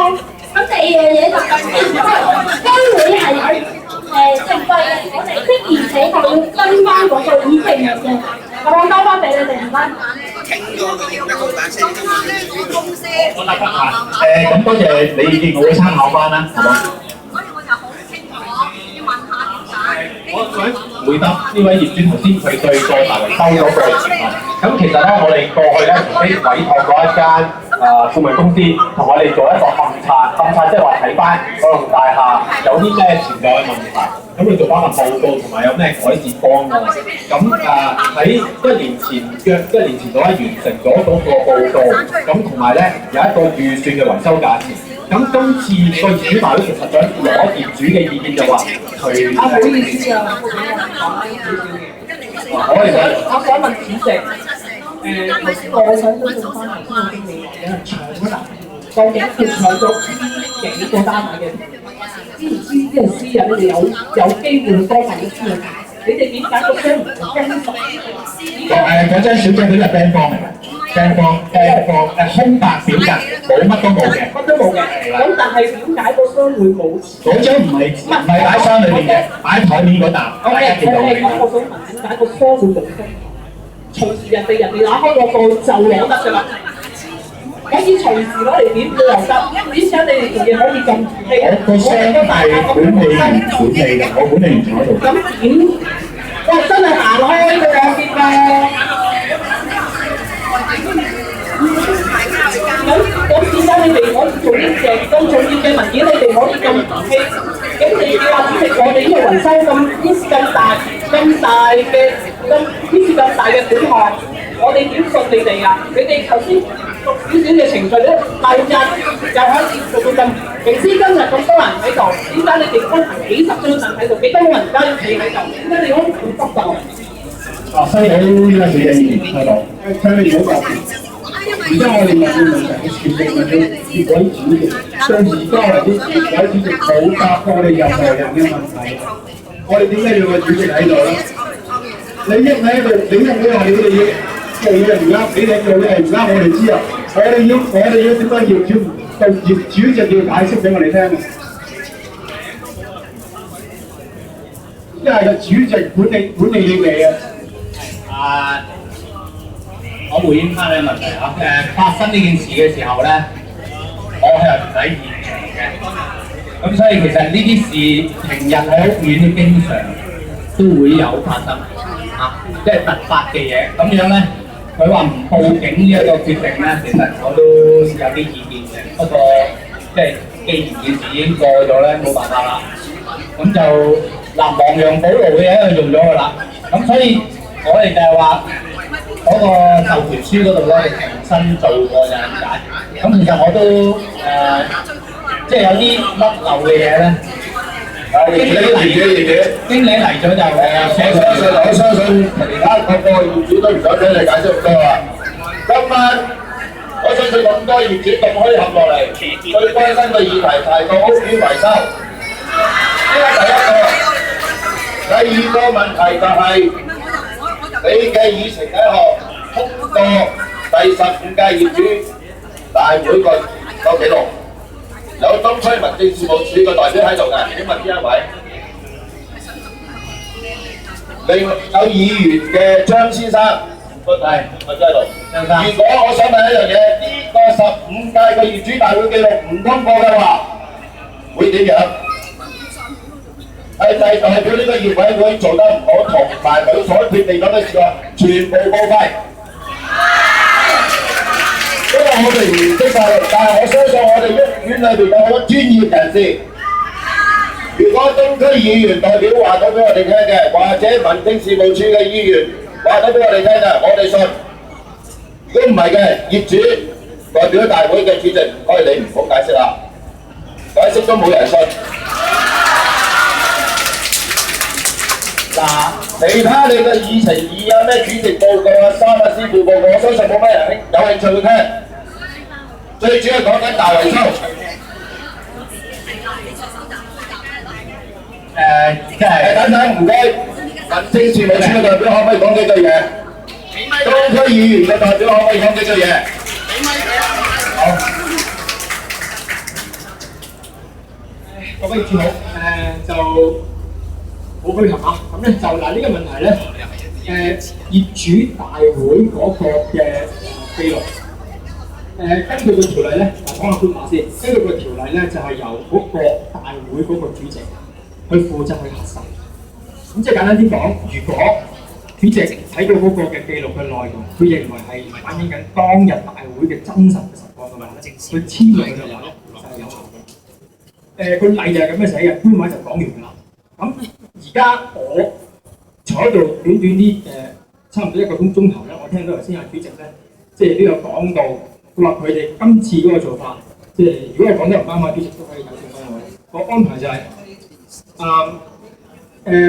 咁第二樣嘢就係開會係有程序嘅，我哋的而且確要跟翻嗰個議程嘅。咁我交翻俾你哋唔該。我答得下。咁多謝你意見，我會參考翻啦，係嘛？我想回答呢位業主頭先佢對個大維修嗰個疑問。咁其實咧，我哋過去咧曾經委託過一間顧問公司同我哋做一個勘察即係話睇翻嗰棟大廈有啲咩潛在嘅問題，咁佢做翻個報告同埋有咩改善方案。咁喺一年前度咧完成咗嗰個報告，咁同埋咧有一個預算嘅維修價錢。咁今次個業主大會其實想攞業主嘅意見就話佢唔好意思啊，我想問主席，頭先我想追溯翻頭先個經理有人搶嗰單，究竟佢搶咗幾個單位嘅？知唔知呢個私人你哋有機會多份嘅私人？你哋點解個商唔跟熟？嗰張小姐佢係 band 方嚟嘅，band 方空白表格，冇乜都冇嘅，乜都冇嘅。咁但係點解個商會冇？嗰張唔係擺箱裏面嘅，擺台面嗰沓，大家見到嘅。我想問點解個商會冇分？隨時人哋攞開個個就攞得㗎啦。可以隨時攞嚟點都又得，點解你哋仲要可以咁唔氣？我個商係管理員管理嘅，我管理員坐喺度。咁點？哇！真係行開㗎喎，見過。咁點解你哋可以做呢隻咁重要嘅文件？你哋可以咁唔氣？咁你話主席，我哋呢個維修咁大嘅款項，我哋點信你哋啊？你哋頭先讀少少嘅程序咧，第日就可以做到咁。明知今日咁多人喺度，點解你哋安排幾十張凳喺度，幾多人家要企喺度？點解你安排咁急就？收到呢個小姐意見，收到。聽你講話。而家我哋問嘅問題係全部問到結果主席，到而家為止結果主席冇答過我哋任何人嘅問題。我哋點解要個主席喺度咧？你一喺度，你一喺話你哋要做嘢唔啱，你哋做嘢唔啱，我哋知啊。我哋要點解業主就業主席要解釋俾我哋聽？因為個主席管理你哋啊。我回應翻你個問題啊！發生呢件事嘅時候咧，我係唔喺現場嘅，咁所以其實呢啲事平日喺屋苑都經常都會有發生啊，即係突發嘅嘢。咁樣咧，佢話唔報警呢一個決定咧，其實我都有啲意見嘅。不過即係既然件事已經過咗咧，冇辦法啦。咁就亡羊補牢嘅嘢用咗㗎啦。咁所以我哋就係話。嗰個授權書嗰度咧，重新做過就係咁解。咁其實我都即係有啲甩漏嘅嘢咧。經理嚟咗就我相信其他各個業主都唔想聽你解釋咁多啊。今晚我相信咁多業主咁墟合落嚟，最關心嘅議題係個屋苑維修。呢個第一個。第二個問題就係、你嘅議程呢項通過第15屆業主大會個記錄，有東區民政事務處嘅代表喺度嘅，請問邊一位？另外有議員嘅張先生，係我喺度。如果我想問一樣嘢，呢個15屆嘅業主大會記錄唔通過嘅話，會點樣？係代表呢個業委會做得唔好，同埋佢所決定咗嘅事項全部報廢。因為我哋唔識法律，但係我相信我哋屋苑裏邊有好多專業人士，絕東區議員代表話到俾我哋聽嘅，或者民政事務處嘅議員話到俾我哋聽嘅，我哋信。如果唔係嘅，業主代表大會嘅主席，唔該你唔好解釋啦，解釋都冇人信。嗱，其他你嘅議程議啊咩主席報告啊、三啊師傅報告，我相信冇乜人有興趣會聽。最主要講緊大維修。即係等等，唔該，民政事務處嘅代表可唔可以講幾句嘢？東區議員嘅代表可唔可以講幾句嘢？好。各位業主好，就好虛合啊！咁咧就嗱呢個問題咧，業主大會嗰個嘅記錄，根據個條例咧，講下官話先。根據個條例咧，就係由嗰個大會嗰個主席去負責去核實。咁即係簡單啲講，如果主席睇到嗰個嘅記錄嘅內容，佢認為係反映緊當日大會嘅真實嘅情況嘅話咧，佢簽落去嘅話咧就係有效嘅。個例就係咁樣寫嘅，官話就講完啦。咁而家我坐喺度短啲差唔多1個鐘頭咧，我聽到頭先阿主席咧，即係都有講到，佢話佢哋今次嗰個做法，即係如果係講得唔啱啊，主席都可以糾正翻我。個安排就係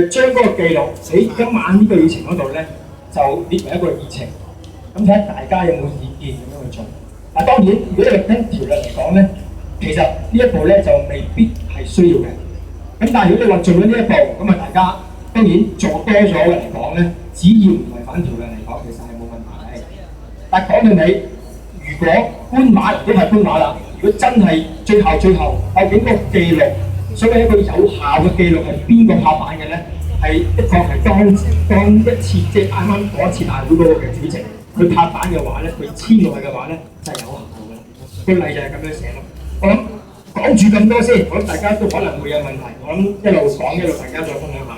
將嗰個記錄喺今晚呢個議程嗰度咧，就列為一個議程，咁睇下大家有冇意見咁樣去做。嗱，當然如果你跟條例嚟講咧，其實呢一步咧就未必係需要嘅。咁但係如果你話做咗呢一步，咁啊大家當然做多咗嘅嚟講咧，只要唔違反條例嚟講，其實係冇問題。但係講到尾，如果官話已經係官話啦，如果真係最後究竟個記錄，所謂一個有效嘅記錄係邊個拍板嘅咧？係的確係當一次即係啱啱嗰一次大會嗰個嘅主席佢拍板嘅話咧，佢簽落去嘅話咧，就係有效嘅。個例就係咁樣寫咯。我諗講住咁多先，我諗大家都可能會有問題。我諗一路講一路大家再分享下。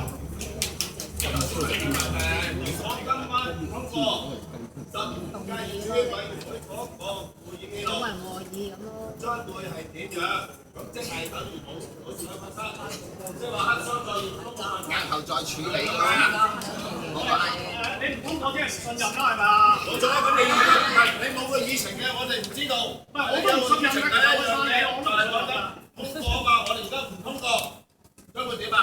將會係點樣？咁即係等於冇事發生，即係話黑箱作業日後再處理啦。你唔通過啲人信任啦，係咪啊？冇錯，咁你冇個議程嘅，我哋唔知道。唔係，我都唔信任嘅，我信你，我都唔信任。通過嘛，我哋而家唔通過，將會點啊？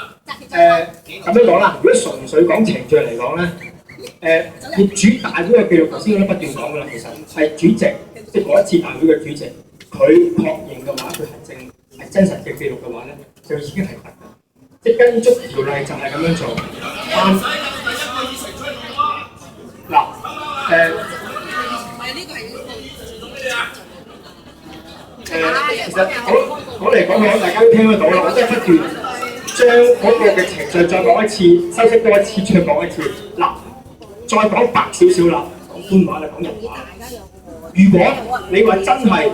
咁樣講啦，如果純粹講程序嚟講咧，業主大會嘅記錄頭先我都不斷講㗎啦，其實係主席即係嗰一次大會嘅主席。佢確認嘅話，佢係真實嘅記錄嘅話咧，就已經係得嘅，即係跟足條例就係咁樣做。嗱，其實講嚟講去，大家都聽得到啦，我真係不斷將嗰個嘅程序再講一次，修飾多一次，再講一次。嗱，再講白少少啦，講官話啦，講人話。如果你話真係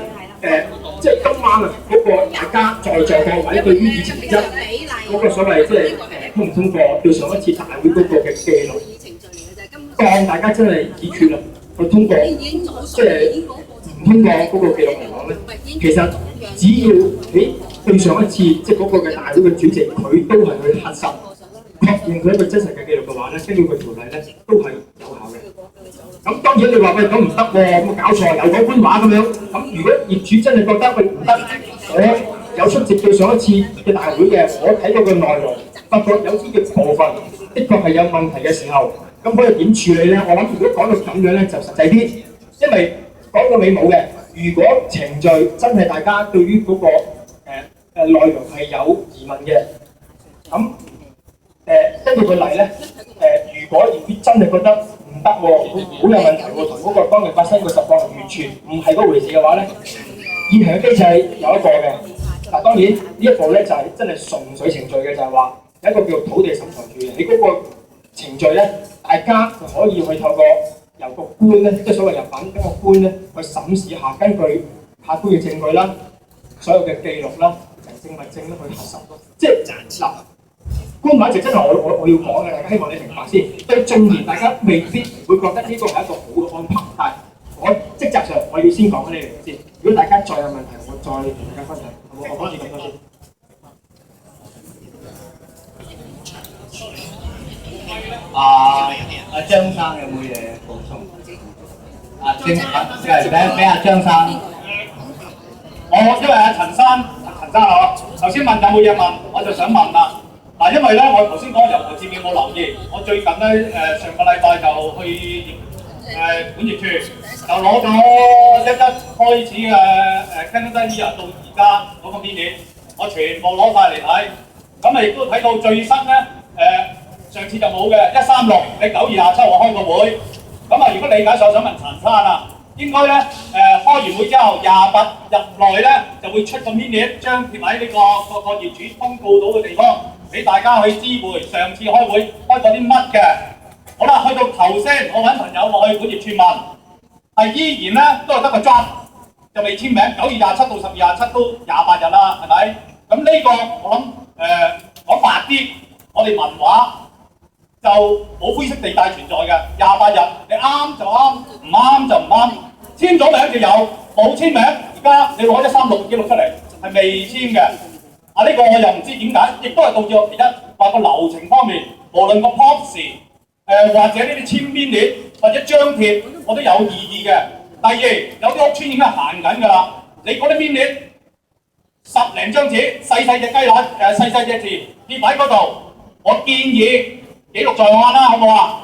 即係今晚啊，嗰個大家在座各位對於議程一嗰個所謂即係通唔通過對上一次大會嗰個嘅記錄，當大家真係議決啦，去通過即係唔通過嗰個記錄嚟講咧，其實只要喺對上一次即係嗰個嘅大會嘅主席，佢都係去核實確認佢一個真實嘅記錄嘅話咧，根據個條例咧都係有效嘅。咁當然你話喂咁唔得喎，咁搞錯又講官話咁樣。咁如果業主真係覺得喂唔得，我有出席對上一次嘅大會嘅，我睇到個內容，發覺有啲嘅部分的確係有問題嘅時候，咁可以點處理咧？我諗如果講到咁樣咧，就實際啲，因為講到尾冇嘅。如果程序真係大家對於嗰個內容係有疑問嘅，咁根據個例咧，如果業主真係覺得唔得喎，好有問題喎，同嗰個當日發生嘅實況完全唔係嗰回事嘅話咧，現行嘅機制有一個嘅。嗱，當然呢一步咧就係真係純粹程序嘅，就係話有一個叫做土地審裁處嘅，喺嗰個程序咧，大家就可以去透過由個官咧，即係所謂入稟嗰個官咧，去審視下根據客觀嘅證據啦、所有嘅記錄啦、人證物證咧去核實咯。即係嗱，官話就真係我要講嘅，大家希望你明白先。對縱然大家未必會覺得呢個係一個好嘅安排，但係我職責上我要先講呢樣嘢先。如果大家再有問題，我再同大家分享。我講住咁多先。阿張生有冇嘢補充？阿張，俾阿張生。因為阿陳生啊，頭先問有冇嘢問，我就想問啦。嗱，因為咧，我頭先講遊學節目冇留意，我最近咧上個禮拜就去管業處就攞咗一開始嘅Canada Year 到而家嗰個編列，我全部攞晒嚟睇，咁啊亦都睇到最新咧上次就冇嘅136，你9月27我開個會，咁啊如果理解上想問陳生啊，應該咧開完會之後28日內咧就會出個編列，張貼喺呢個業主通告到嘅地方，俾大家去知會上次開會開過啲乜嘅。好啦，去到頭先我揾朋友落去管業處問，係依然咧都係得個 draft，就未簽名，9月27到10月27都28日啦，係咪？咁呢個我諗講白啲，我哋文化就冇灰色地帶存在嘅，28日你啱就啱，唔啱就唔啱，簽咗名就有，冇簽名而家你攞136記錄出嚟係未簽嘅。啊呢個我又唔知點解，亦都係導致我其一話個流程方面，無論個 policy 或者呢啲簽邊列或者張貼，我都有異議嘅。第二，有啲屋邨已經行緊㗎啦，你嗰啲邊列10零張紙，細隻雞蛋細隻字貼喺嗰度，我建議記錄在案啦，好唔好啊？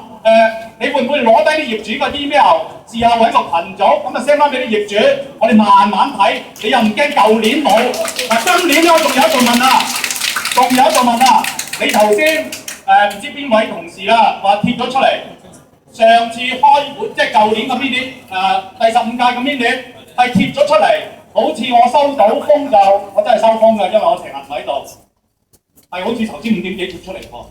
你會唔會攞低啲業主個 email，試下揾個群組，咁啊 send 翻俾啲業主，我哋慢慢睇。你又唔驚舊年冇？嗱，今年咧我仲有一個問啊，你頭先唔知邊位同事啦話貼咗出嚟，上次開會即係舊年嘅 meeting，第15屆嘅 meeting係貼咗出嚟，好似我收到風就我真係收風㗎，因為我成日唔喺度，係好似頭先5點幾貼出嚟喎。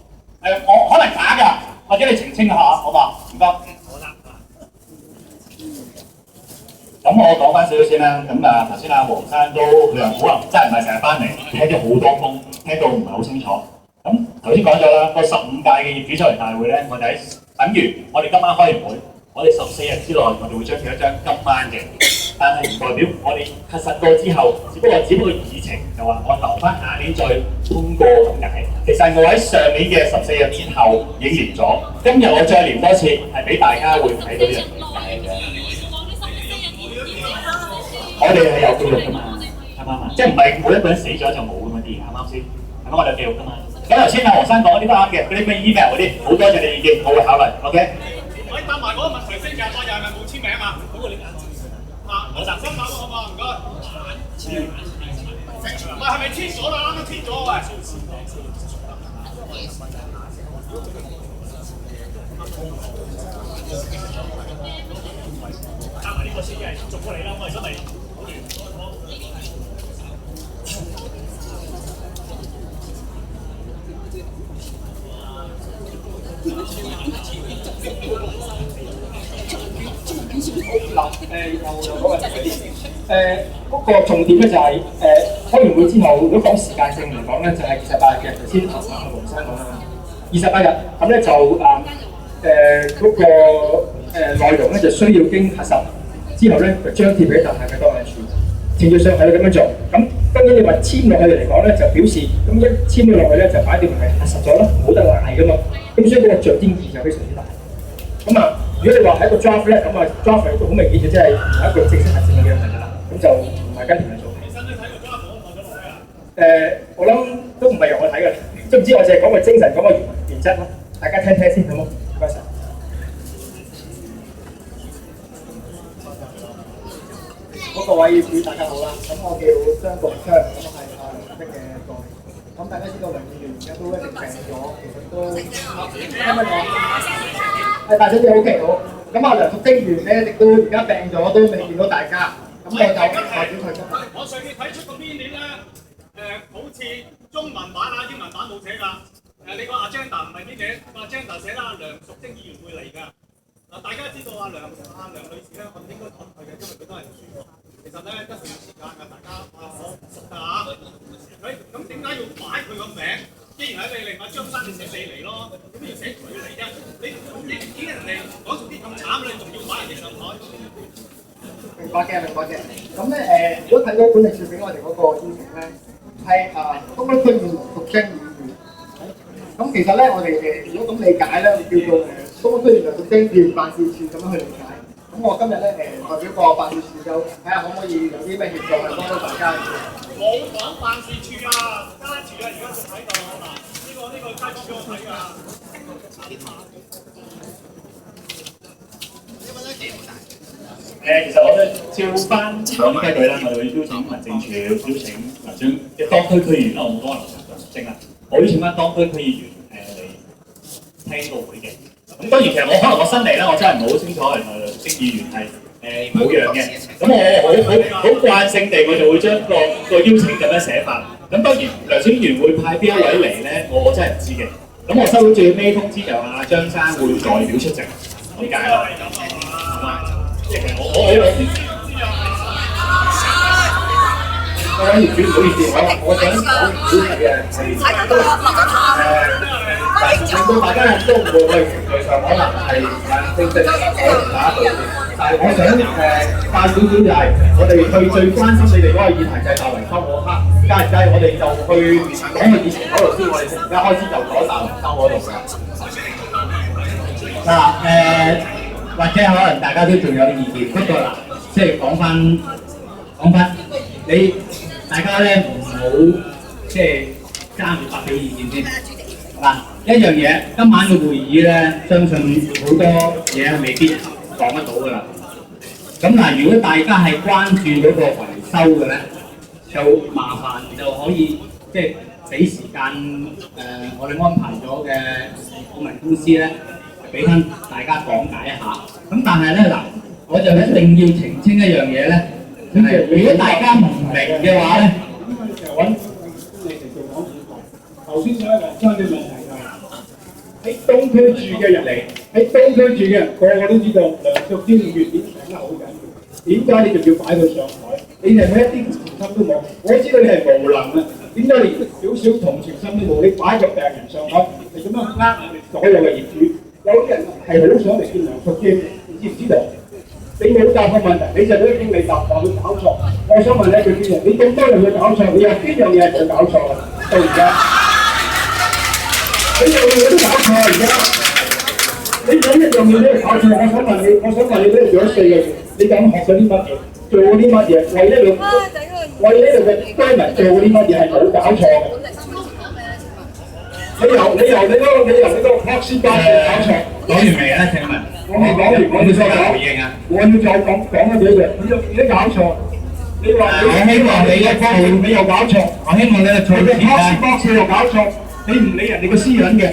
我可能假㗎，或者你澄清下，好嘛？唔該。咁我講翻少少先啦。咁啊頭先阿黃生都佢又可能真係唔係成日翻嚟，聽咗好多風，聽到唔係好清楚。咁頭先講咗啦，個15屆嘅業主出嚟大會咧，我哋等於我哋今晚開完會，我哋14日之內我哋會張貼一張今晚嘅，但係唔代表我哋核實過之後，只不過議程就話我留翻下年再通過咁解。其實我喺上年嘅14日之後已經連咗，今日我再連多次係俾大家會睇到呢樣嘢嘅。我哋係有記錄㗎嘛，啱唔啱啊？即係唔係每一個人死咗就冇咁嗰啲，啱唔啱先？係咪我哋有記錄㗎嘛？咁頭先阿黃生講嗰啲都啱嘅，嗰啲咩 email 嗰啲，好多謝你意見，我會考慮。OK。喂，答埋嗰個問題先，28日係咪冇簽名啊？嗰個你我實心答好嘛？唔該。唔係咪簽咗啦？啱啱簽咗喂。加埋呢個先係逐過嚟啦，我哋出嚟。嗰個重點咧就係開完會之後，如果講時間性嚟講咧，就係28日嘅。頭先阿黃生講啦，28日咁咧就嗰個內容咧就需要經核實之後咧就張貼俾大廈嘅當眼處。程序上係咁樣做。咁當然你話簽落去嚟講咧，就表示咁一簽咗落去咧就擺定係核實咗啦，冇得賴噶嘛。咁所以嗰個象徵意義就非常之大。咁啊，如果你話係一個 draft 咧，咁啊 draft 嚟到好明顯就即係唔係一個正式核證嘅樣嚟㗎啦。咁就唔係跟條例做。我諗都唔係由我睇㗎，知唔知我淨係講個精神，講個原則咯。大家聽聽先，好冇？唔該曬。嗰個位業主大家好啦，咁我叫張國昌，咁係梁淑的嘅助理。咁大家知道梁議員而家都一直病咗，其實都聽乜講？係大小姐 OK 好。咁啊梁淑的議員咧，亦都而家病咗，都未見到大家。咁我就代表佢出嚟。我上次睇出個編列咧，好似中文版啊、英文版冇寫㗎。你個 agenda 唔係編列，個 agenda 寫啦，梁淑的議員會嚟㗎。嗱，大家知道阿梁女士咧，我哋應該等佢嘅，因為佢都係唔舒服。其實咧一段時間㗎，大家我唔熟㗎嚇。咁點解要擺佢個名？既然喺你嚟，阿張生你寫你嚟咯，點解要寫佢嚟啫？你已經人哋講到啲咁慘，你仲要擺人哋上台？明白嘅，明白嘅。咁咧如果睇到管理處俾我哋嗰個邀請咧，係東區區議員梁淑的議員。咁其實咧，我哋如果咁理解咧，叫做東區原來個經票辦事處咁樣去理解。咁我今日咧代表個辦事處就睇下可唔可以有啲咩協助去幫到大家。冇講辦事處啊，街住啊，而家仲喺度嗱，呢個街住俾我睇㗎。其實我哋照翻講呢幾句啦，我哋會邀請民政處、邀請民政嘅當區區議員啦，我冇講樓層證啊，我邀請翻當區區議員嚟聽個會嘅。咁當然其實可能我新嚟啦，我真係唔係好清楚原來梁議員係冇樣嘅。咁我好慣性地我就會將個邀請咁樣寫法。咁當然梁議員會派邊一位嚟咧，我真係唔知嘅。咁我收到最尾通知就阿張生會代表出席，點解啦？即係其實我各位業主唔好意思，我想講主題嘅係令到大家都唔會去程序上可能係正式可能打一句，但係我想快少少就係我哋去最關心你哋嗰個議題就係大維修嗰 part，加唔加？我哋就去講去以前嗰度先，我哋而家開始就講大維修嗰度嘅。嗱或者可能大家都仲有意見，不過嗱，即係講翻你大家咧唔好即係爭住發表意見先。嗱，一樣嘢，今晚嘅會議咧，相信好多嘢未必講得到㗎啦。咁嗱，如果大家係關注嗰個維修嘅咧，就麻煩就可以即係俾時間我哋安排咗嘅顧問公司咧。俾翻大家講解一下，咁但係咧嗱，我就一定要澄清一樣嘢咧，就係如果大家唔明嘅話咧，咁就揾你哋做講主題。頭先有一個真嘅問題就係喺東區住嘅人嚟，喺東區住嘅人個個都知道梁淑娟月點請得好緊要，點解你仲要擺到上台？你係咪一啲同情心都冇？我知道你係無能啊，點解你少少同情心都冇？你擺個病人上台，你咁樣呃我哋所有嘅業主。有啲人係好想嚟見梁淑娟，你知唔知道？你冇答個問題，你就俾經理答話佢搞錯。我想問你一句，你咁多人去搞錯，你有邊樣嘢係冇搞錯啊？到而家，你樣嘢都搞錯而家。你講一樣嘢都係搞錯，我想問你呢做咗4個月，你咁學咗啲乜嘢？做過啲乜嘢？為呢度嘅居民做過啲乜嘢係冇搞錯嘅？你由你個 taxi 包搞錯，講完未啊？請問我未講完，我哋再回應啊！我要再講一句嘅，你都搞錯。你話我希望你一方面你又搞錯，我希望你嘅措辭咧 taxi box 又搞錯，你唔理人哋嘅私隱嘅。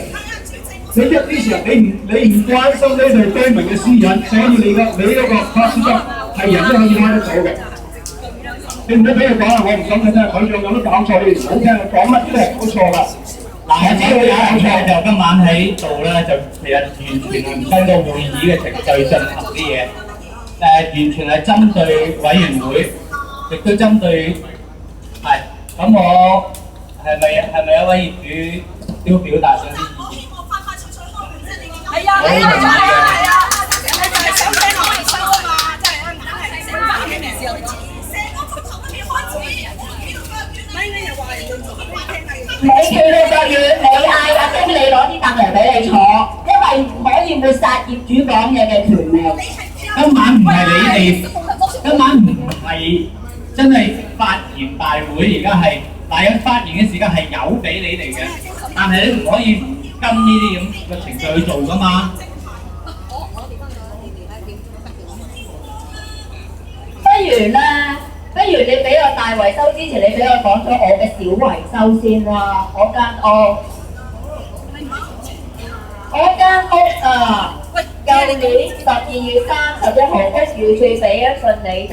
你一啲時候你唔關心呢度居民嘅私隱，所以你嗰個 taxi box 係人都可以開得到嘅。你唔好俾佢講啊！我唔想聽啊！佢仲有都搞錯，你唔好聽佢講乜都係搞錯啦。嗱，我知道有人錯就今晚喺度咧，就其實完全係唔跟個會議嘅程序進行啲嘢，完全係針對委員會，亦都針對係。咁我係咪一位業主都表達咗啲意見？係啊，係啊，係啊，你就係想聽我維修啊嘛，真係真係醒翻嘅時候，成個幅圖都未開始，你又話人哋做乜嘢聽啊？你叫你個月，你嗌個經理攞啲凳嚟俾你坐，因為唔可以抹殺業主講嘢嘅權利。今晚唔係你哋，今晚唔係真係發言大會，而家係大家發言嘅時間係有俾你哋嘅，但係你唔可以跟呢啲咁嘅程序去做㗎嘛。不如咧。不如你俾我大維修之前，你俾我講咗我嘅小維修先啦。我間屋啊，舊年12月31號屋宇署俾一信你哋，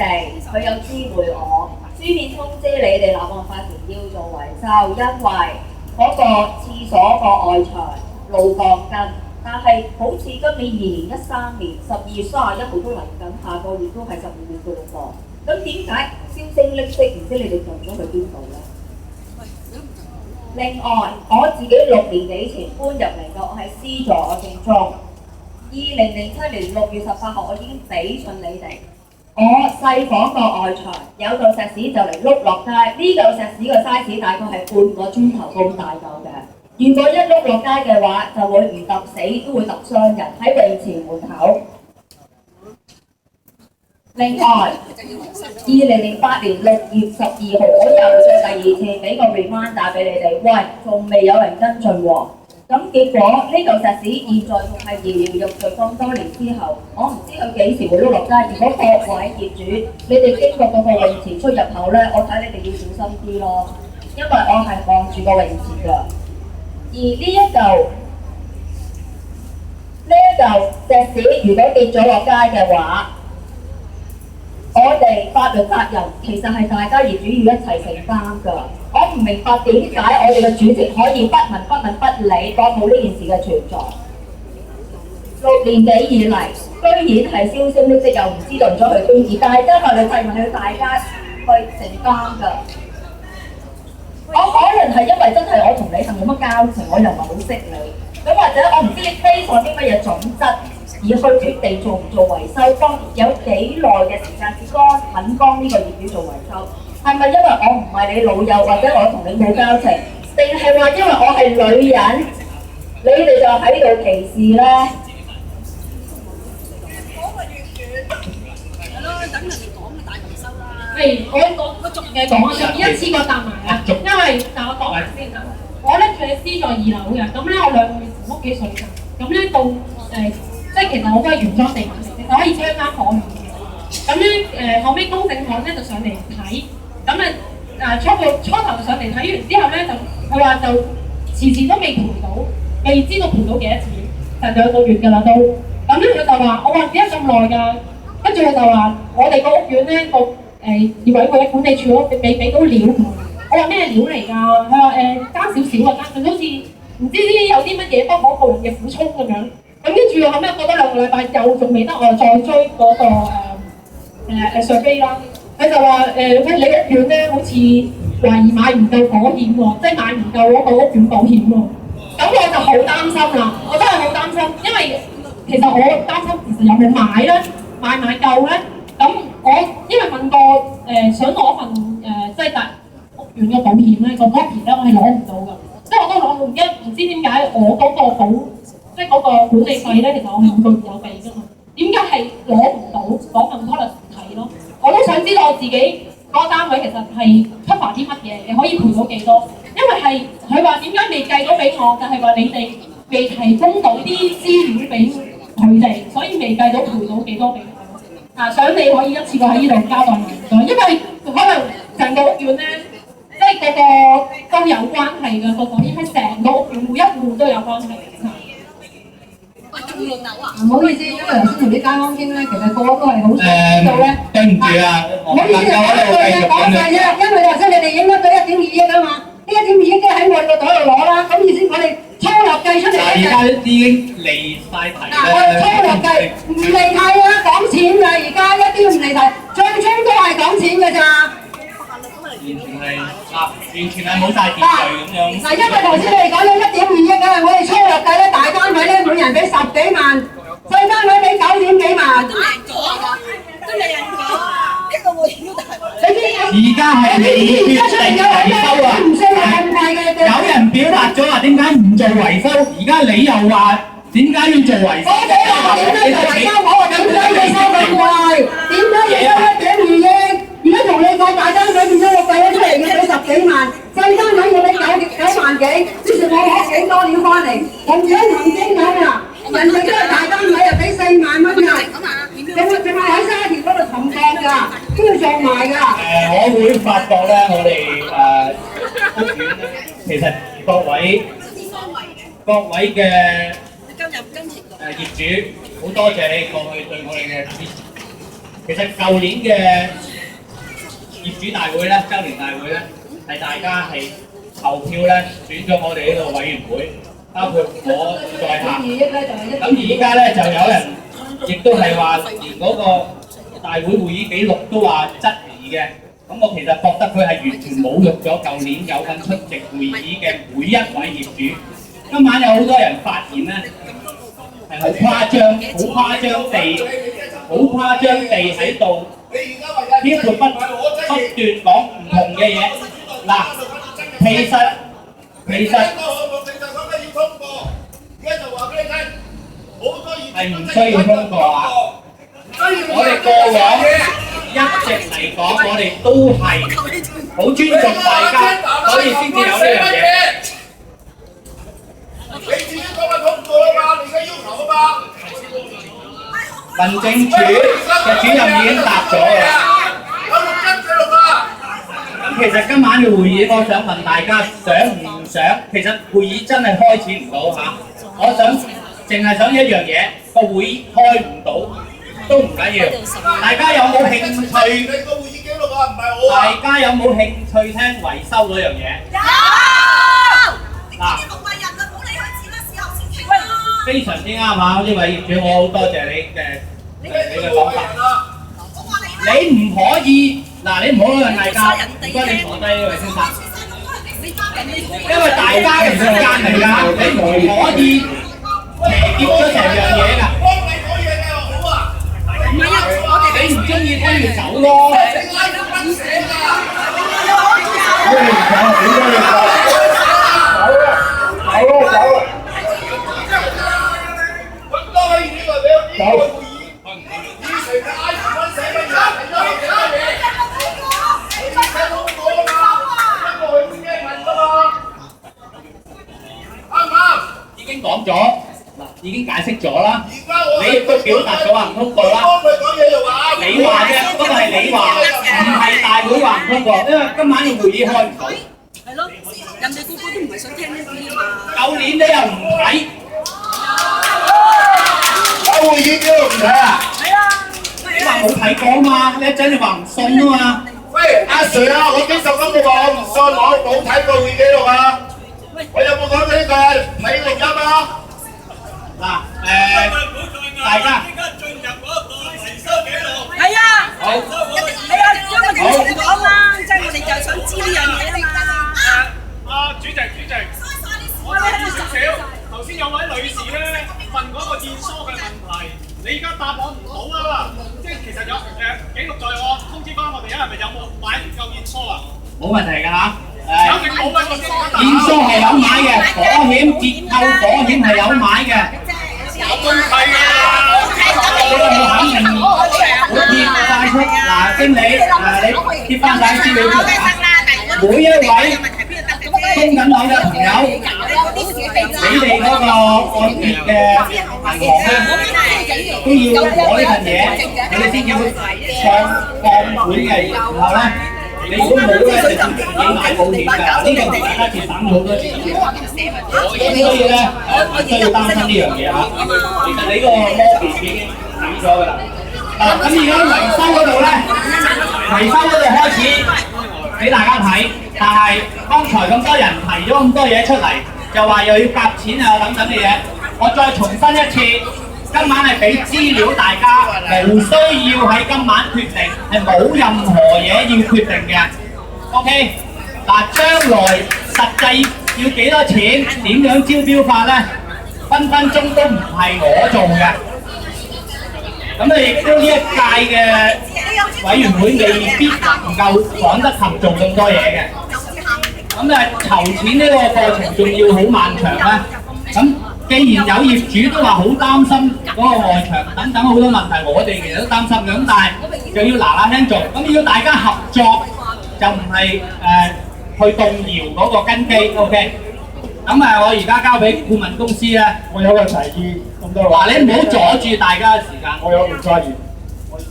佢有知會我，書面通知你哋立案法團要做維修，因為嗰個廁所個外牆路鋼筋，但係好似今年2013年12月31號都嚟緊，下個月都係12月嘅路鋼。咁點解銷聲匿跡，唔知你哋做咗去邊度咧？另外，我自己6年幾前搬入嚟嘅，我係 C 座，我姓莊。2007年6月18號，我已經俾信你哋。我細房個外牆有嚿石屎就嚟碌落街，呢嚿石屎個 size 大概係半個磚頭咁大嚿嘅。如果一碌落街嘅話，就會唔揼死都會揼傷人喺泳池門口。另外，2008年6月12號，我又再第二次俾個 reminder 俾你哋，喂，仲未有人跟進喎。咁結果呢嚿石屎現在仲係搖搖欲墜咁多年之後，我唔知佢幾時會碌落街。如果各位業主，你哋經過嗰個泳池出入口咧，我睇你哋要小心啲咯，因為我係望住個泳池㗎。而呢一嚿石屎如果跌咗落街嘅話，我哋法律責任其實係大家業主要一齊承擔㗎。我唔明白點解我哋嘅主席可以不聞不問不理，當冇呢件事嘅存在。6年幾以嚟，居然係銷聲匿跡，又唔知道咗去邊，而大家法律責任係要大家去承擔㗎。我可能係因為真係我同你係冇乜交情，我又唔係好識你，咁或者我唔知你基礎啲乜嘢準則，而去決定做唔做維修，當有幾耐嘅時間至肯幫呢個業主做維修，係咪因為我唔係你老友，或者我同你冇交情，定係話因為我係女人，你哋就喺度歧視咧？係，我逐嘅講啊，仲一次過答埋啊，因為但我講埋先啊，我咧住喺C座2樓嘅，咁咧我2個月前屋企水浸，咁咧到即係其實我都係原裝地板嚟嘅，就可以將間房用嘅。咁咧後尾公證行咧就上嚟睇，咁咧初頭就上嚟睇完之後咧就佢話就遲遲都未賠到，未知道賠到幾多錢，就2個月㗎啦都。咁咧佢就話：我話點解咁耐㗎？跟住佢就話：我哋個屋苑咧個業委會管理處都未俾到料。我話咩料嚟㗎？佢話加少少啊，加好似唔知有啲乜嘢不可告人嘅苦衷咁樣。咁跟住後尾過多2個禮拜又仲未得，我再追嗰個survey啦。佢就話你屋苑咧好似懷疑買唔夠火險喎，即係買唔夠嗰個屋苑保險喎。咁我就好擔心啦，我真係好擔心，因為其實我擔心其實有冇買咧，買唔買夠咧？咁我因為問過想攞份即係屋苑嘅保險咧，個 copy 咧我係攞唔到㗎，即係我都攞唔知點解我嗰個保即係嗰個管理費咧，其實我每個月有俾㗎嘛，點解係攞唔到嗰份 policy 睇咯？我都想知道我自己嗰個單位其實係 cover 啲乜嘢，你可以賠到幾多？因為係佢話點解未計到俾我，就係話你哋未提供到啲資料俾佢哋，所以未計到賠到幾多俾我。想你可以一次過喺呢度交代埋咗，因為可能成個屋苑咧，即係個個都有關係嘅，個個應該成個屋苑每一戶都有關係嘅。唔好意思，因為頭先同啲街坊傾咧，其實個個都係好想知道咧。對唔住啊，唔好意思，講晒啫，因為頭先你哋應該對1.2億啊嘛，呢1.2億都喺我個袋度攞啦，咁意思我哋粗略計出嚟咧就。而家已經離晒題啦。我哋粗略計唔離題啊，講錢㗎，而家一啲都唔離題，最終都係講錢㗎咋。完全係冇晒秩序咁樣。因為頭先你哋講咗1.2億啊，我哋粗略計咧，大單位咧每人俾10幾萬，細單位俾9點幾萬。都未人講啊！呢個會表達。而家係你決定維修啊！有人表達咗話點解唔做維修，而家你又話點解要做維修？我話點解要收咁貴？點解要收1.2億？而家同你講大單位變咗我計咗出嚟要俾10幾萬，細單位要俾9萬幾，於是我攞幾多料翻嚟，同樣同經講啊，人哋嗰個大單位又俾4萬蚊㗎，淨係喺沙田嗰度沉降㗎，都要做埋㗎。我會發覺咧，我哋屋苑咧，其實各位嘅業主，好多謝你過去對我哋嘅支持。其實舊年嘅業主大會咧，周年大會咧，係大家係投票咧選咗我哋呢個委員會，包括我在下。咁而家咧就有人亦都係話，連嗰個大會會議記錄都話質疑嘅。咁我其實覺得佢係完全侮辱咗舊年有份出席會議嘅每一位業主。今晚有好多人發言咧，係好誇張地喺度挑撥不斷講唔同嘅嘢。嗱，其實其實係唔需要通過啊！我哋過往一直嚟講，我哋都係好尊重大家，所以先至有呢樣嘢。你自己講緊通過啊嘛，你而家要求啊嘛。民政處嘅主任已經答咗㗎啦。咁其實今晚嘅會議，我想問大家想唔想？其實會議真係開始唔到嚇，我想淨係想一樣嘢，個會開唔到都唔緊要。大家有冇興趣？你個會議記錄啊，唔係我啊。大家有冇興趣聽維修嗰樣嘢？有。嗱，非常之啱啊！呢位業主，我好多謝你嘅講法。你唔可以嗱，你唔好喺度嗌交，唔該你坐低呢位先生。因為大家嘅時間嚟㗎，你唔可以騎劫咗成樣嘢㗎。你唔中意聽咪走咯。已經講咗，嗱，已經解釋咗啦。你亦都表達咗話唔通過啦。你話啫，嗰個係你話，唔係大會話唔通過，因為今晚嘅會議開唔到。係咯，人哋個個都唔係想聽呢啲啊嘛。舊年你又唔睇，開會議記錄唔睇啊？係啊。你話冇睇過嘛？你一陣你話唔信啊嘛？喂，阿 Sir 啊，我幾十蚊嘅話我唔信，我冇睇過會議記錄啊。我有冇講過呢句？唔係錄音啊！嗱，大家係啊，好，係啊，因為點先講啦，即係我哋就係想知呢樣嘢啊嘛。主席，我哋少少。頭先有位女士咧問嗰個驗疏嘅問題，你而家答我唔到啊！即係其實有記錄在我，通知翻我哋啊，係咪有冇買唔夠驗疏啊？冇問題㗎嚇。有定冇問題？驗疏係有買嘅，保險折扣保險係有買嘅。有公契㗎。呢個我肯定會貼晒出。嗱，經理，你貼翻晒資料出嚟啊！每一位供緊樓嘅朋友，你哋嗰個按揭嘅銀行咧，都要攞呢份嘢，你哋先至會放款嘅。然後咧，你如果冇咧，就自己買保險㗎。呢個同大家節省咗好多錢嘅。所以咧，唔需要擔心呢樣嘢嚇。其實你個 lobby 已經睇咗㗎啦。咁而家維修嗰度咧，維修嗰度開始俾大家睇，但係剛才咁多人提咗咁多嘢出嚟，就話又要夾錢啊等等嘅嘢，我再重申一次，今晚係俾資料大家，無需要喺今晚決定，係冇任何嘢要決定嘅。OK， 嗱，將來實際要幾多錢，點樣招標法咧，分鐘都唔係我做嘅。咁啊，亦都呢一屆嘅委員會未必能夠講得及做咁多嘢嘅。咁啊，籌錢呢個過程仲要好漫長啦。咁既然有業主都話好擔心嗰個外牆等等好多問題，我哋其實都擔心嘅。咁但係就要嗱嗱聲做。咁要大家合作，就唔係去動搖嗰個根基。OK。咁啊，我而家交俾顧問公司咧，我有個提議咁多話。嗱，你唔好阻住大家嘅時間。我有條發言，我而家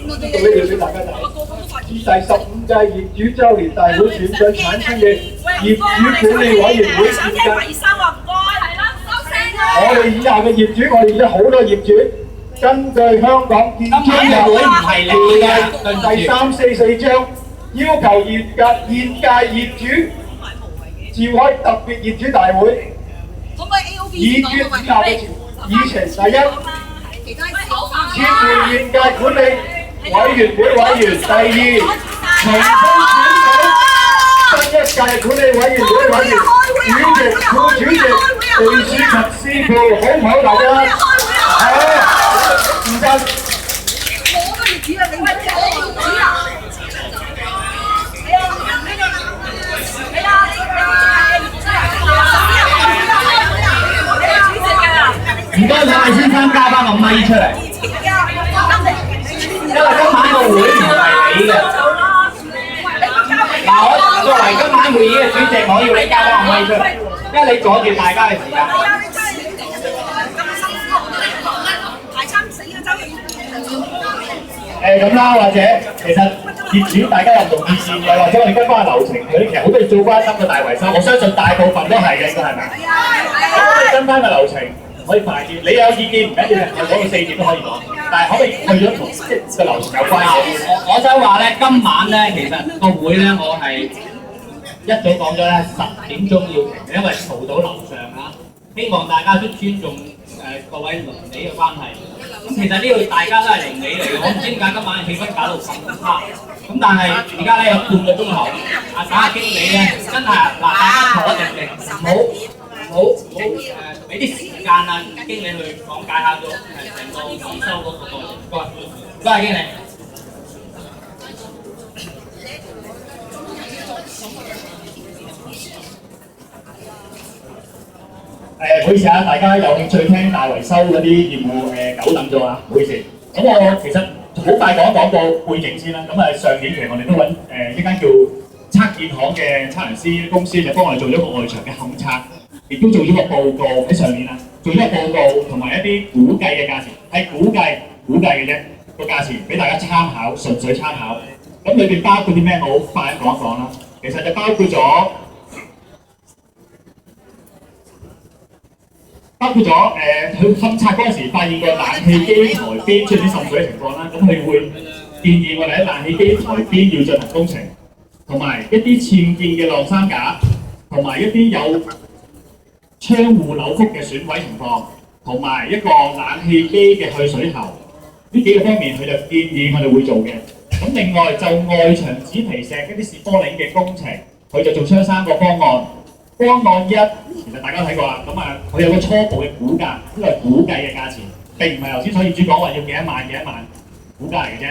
讀呢條俾大家睇。自第15屆業主週年大會選舉產生嘅業主管理委員會設計。我哋以下嘅業主，我哋而家好多業主，根據香港建築會唔係你嘅第344章，要求現屆業主召開特別業主大會，議決以下嘅議程：第一，撤回現屆管理委員會委員；第二，重新選舉新一屆管理委員會委員、主席、副主席、秘書及司庫，好唔好？大家好，唔該。唔該兩位先生加翻個咪出嚟，因為今晚個會唔係你嘅。嗱，我作為今晚會議嘅主席，我要你加翻個咪出嚟，因為你阻住大家嘅時間。咁啦，或者其實業主大家有唔同意見嘅，或者我哋跟翻個流程，佢哋其實好多嘢做關心嘅大維修，我相信大部分都係嘅，應該係咪？咁我哋跟翻個流程可以快啲。你有意見唔緊要嘅，我講到4點都可以講，但係可唔可以去咗同即係個流程有關嘅？我想話咧，今晚咧其實個會咧，我係一早講咗咧10點鐘要停，因為嘈到樓上嚇。希望大家都尊重各位鄰里嘅關係。咁其實呢度大家都係鄰里嚟嘅，我唔知點解今晚氣氛搞到咁差。咁但係而家咧有半個鐘頭，打下經理咧真係嗱，大家坐定定，唔好俾啲時間啊經理去講解下個成個維修嗰個過程。唔該，經理。唔好意思啊，大家有興趣聽大維修嗰啲業務久等咗啊，唔好意思。咁我其實好快講個背景先啦。咁上年其實我哋都揾一間叫測建行嘅測量師公司，就幫我哋做咗個外牆嘅勘測，亦都做咗個報告喺上年啊，做咗個報告同埋一啲估計嘅價錢，係估計嘅啫個價錢，俾大家參考，純粹參考。咁裏邊包括啲咩？我好快講一講啦。其實就包括咗。佢勘測嗰陣時發現個冷氣機台邊出現啲滲水嘅情況啦，咁佢會建議我哋喺冷氣機台邊要進行工程，同埋一啲僭建嘅晾衫架，同埋一啲有窗戶扭曲嘅損毀情況，同埋一個冷氣機嘅去水喉，呢幾個方面佢就建議我哋會做嘅。咁另外就外牆紙皮石一啲蝕玻璃嘅工程，佢就做出3個方案。方案1其實大家睇過啦，佢有個初步嘅估價，呢個係估計嘅價錢，並唔係頭先所業主講話要幾多萬，估價嚟嘅啫。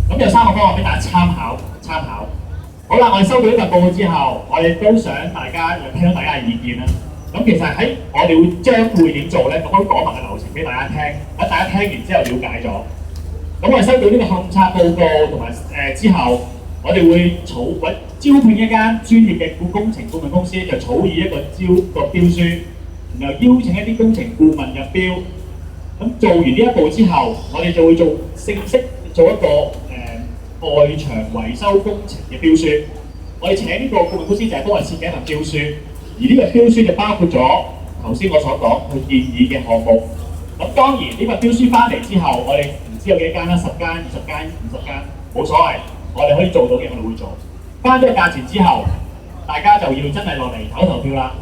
咁有3個方案俾大家參考。好啦，我哋收到呢份報告之後，我哋都想大家聽到大家嘅意見啦。咁其實喺我哋會將會點做咧，我可以講埋個流程俾大家聽，等大家聽完之後了解咗。咁我哋收到呢個勘測報告同埋之後。我哋會招聘一間專業嘅工程顧問公司，就草擬一個標書，然後邀請一啲工程顧問入標。咁做完呢一步之後，我哋就會正式做一個外牆維修工程嘅標書。我哋請呢個顧問公司就係幫我哋設計一份標書，而呢個標書就包括咗頭先我所講佢建議嘅項目。咁當然呢份標書翻嚟之後，我哋唔知有幾間啦，10間、20間、50間，冇所謂。我哋可以做到嘅，我哋會做。翻咗價錢之後，大家就要真係落嚟投票啦。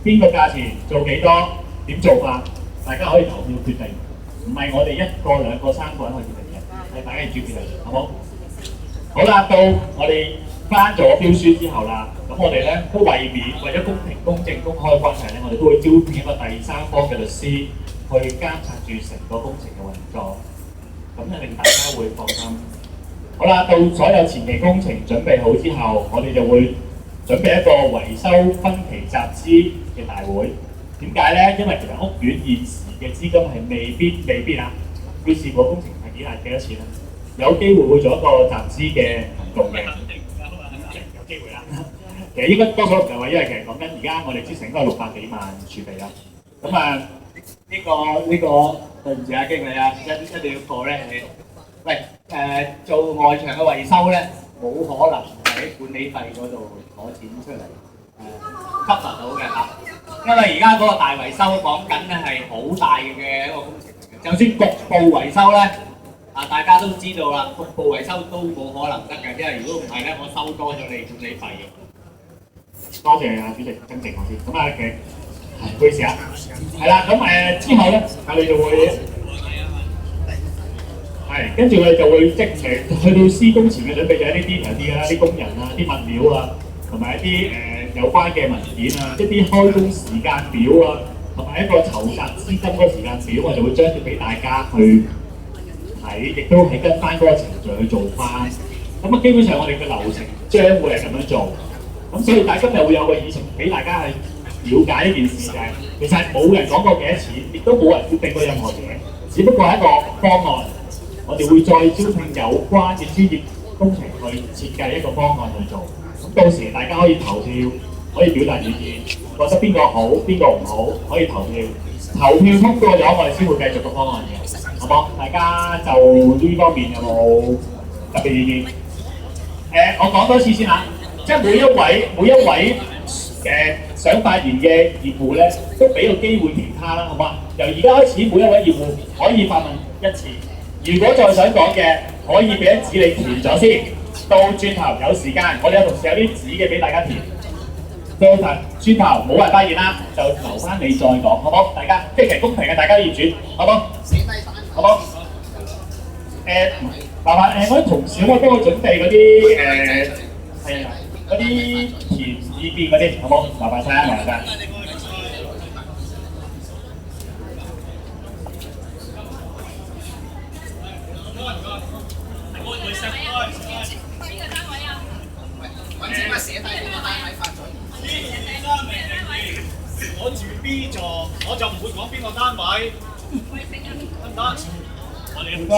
邊個價錢做幾多？點做法？大家可以投票決定，唔係我哋1個、2個、3個人去決定嘅，係大家要決定，好冇？好啦，到我哋翻咗標書之後啦，咁我哋咧都為咗公平、公正、公開關係咧，我哋都會招聘一個第3方嘅律師去監察住成個工程嘅運作，咁就令大家會放心。好啦，到所有前期工程準備好之後，我哋就會準備一個維修分期集資嘅大會。點解咧？因為其實屋苑現時嘅資金係未必啊，要視乎工程係幾多錢啦，有機會會做一個集資嘅行動嘅。有機會啦。其實應該多數唔係話，因為其實講緊而家我哋之前應該係600幾萬儲備啦。咁呢個對唔住啊經理啊，一定要correct你。喂，做外牆嘅維修咧，冇可能喺管理費嗰度攞錢出嚟cover到嘅嚇，因為而家嗰個大維修講緊咧係好大嘅一個工程嚟嘅，就算局部維修咧，大家都知道啦，局部維修都冇可能得嘅，因為如果唔係咧，我收多咗你管理費嘅。多謝主席更正我先，咁其實唔好意思啊，係啦，咁之後咧，我哋就會。跟住我哋就會即係去到施工前嘅準備，就係一啲 detail 啲啦，啲工人啊、啲物料啊，同埋一啲有關嘅文件啊，一啲開工時間表啊，同埋一個籌集資金嗰個時間表，我就會將佢俾大家去睇，亦都係跟翻嗰個程序去做翻。咁基本上我哋嘅流程將會係咁樣做。咁所以今日會有個議程俾大家去了解呢件事嘅，其實冇人講過幾多錢，亦都冇人決定過任何嘢，只不過係一個方案。我哋會再招聘有關嘅專業工程去設計一個方案去做。咁到時大家可以投票，可以表達意見，覺得邊個好，邊個唔好，可以投票。投票通過咗，我哋先會繼續個方案嘅，好冇？大家就呢方面有冇特別意見？我講多次先嚇，即係每一位想發言嘅業戶咧，都俾個機會其他啦，好嘛？由而家開始，每一位業戶可以發問一次。如果再想講嘅，可以俾一紙你填咗先。到轉頭有時間，我哋有同事有啲紙嘅俾大家填。到轉頭冇人發言啦，就留翻你再講，好唔好？大家即係公平嘅，大家業主，好唔好？好唔好？麻煩我啲同事可唔可以幫我準備嗰啲係啊嗰啲填意見嗰啲，好唔好？麻煩晒啊，麻煩晒。我住 B 座，我就唔會講邊個單位，得唔得？我哋唔該，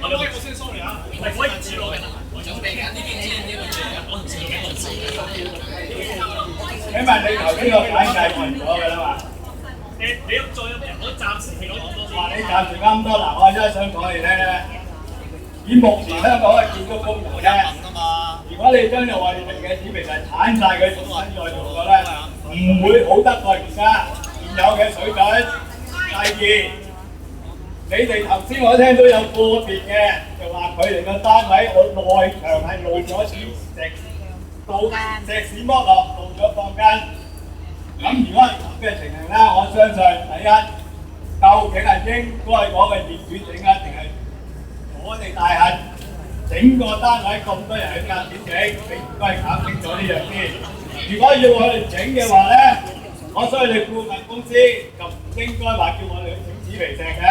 我哋我先 sorry 啊，唔可以自錄嘅，我準備嘅呢件事呢個我唔知幾多字。請問你頭先個簡介完咗嘅啦嘛？你再有啲人，我暫時係講咁多先。話你暫時啱多嗱，我真係想講你聽咧。以目前香港嘅建築工程咧，如果你將內地嘅紙皮就鏟晒佢，重新再做過咧，唔會好得過而家現有嘅水準。第二，你哋頭先我聽到有個別嘅就話佢哋個單位我內牆係露咗石屎剝落，露咗鋼筋。咁如果係咁嘅情形咧，我相信第一，究竟係應該嗰個業主整啊，定係我哋大廈整個單位咁多人去夾錢整，你應該搞清楚呢樣先。如果要我哋整嘅話咧，我相信你顧問公司就唔應該話叫我哋去整紙皮石嘅，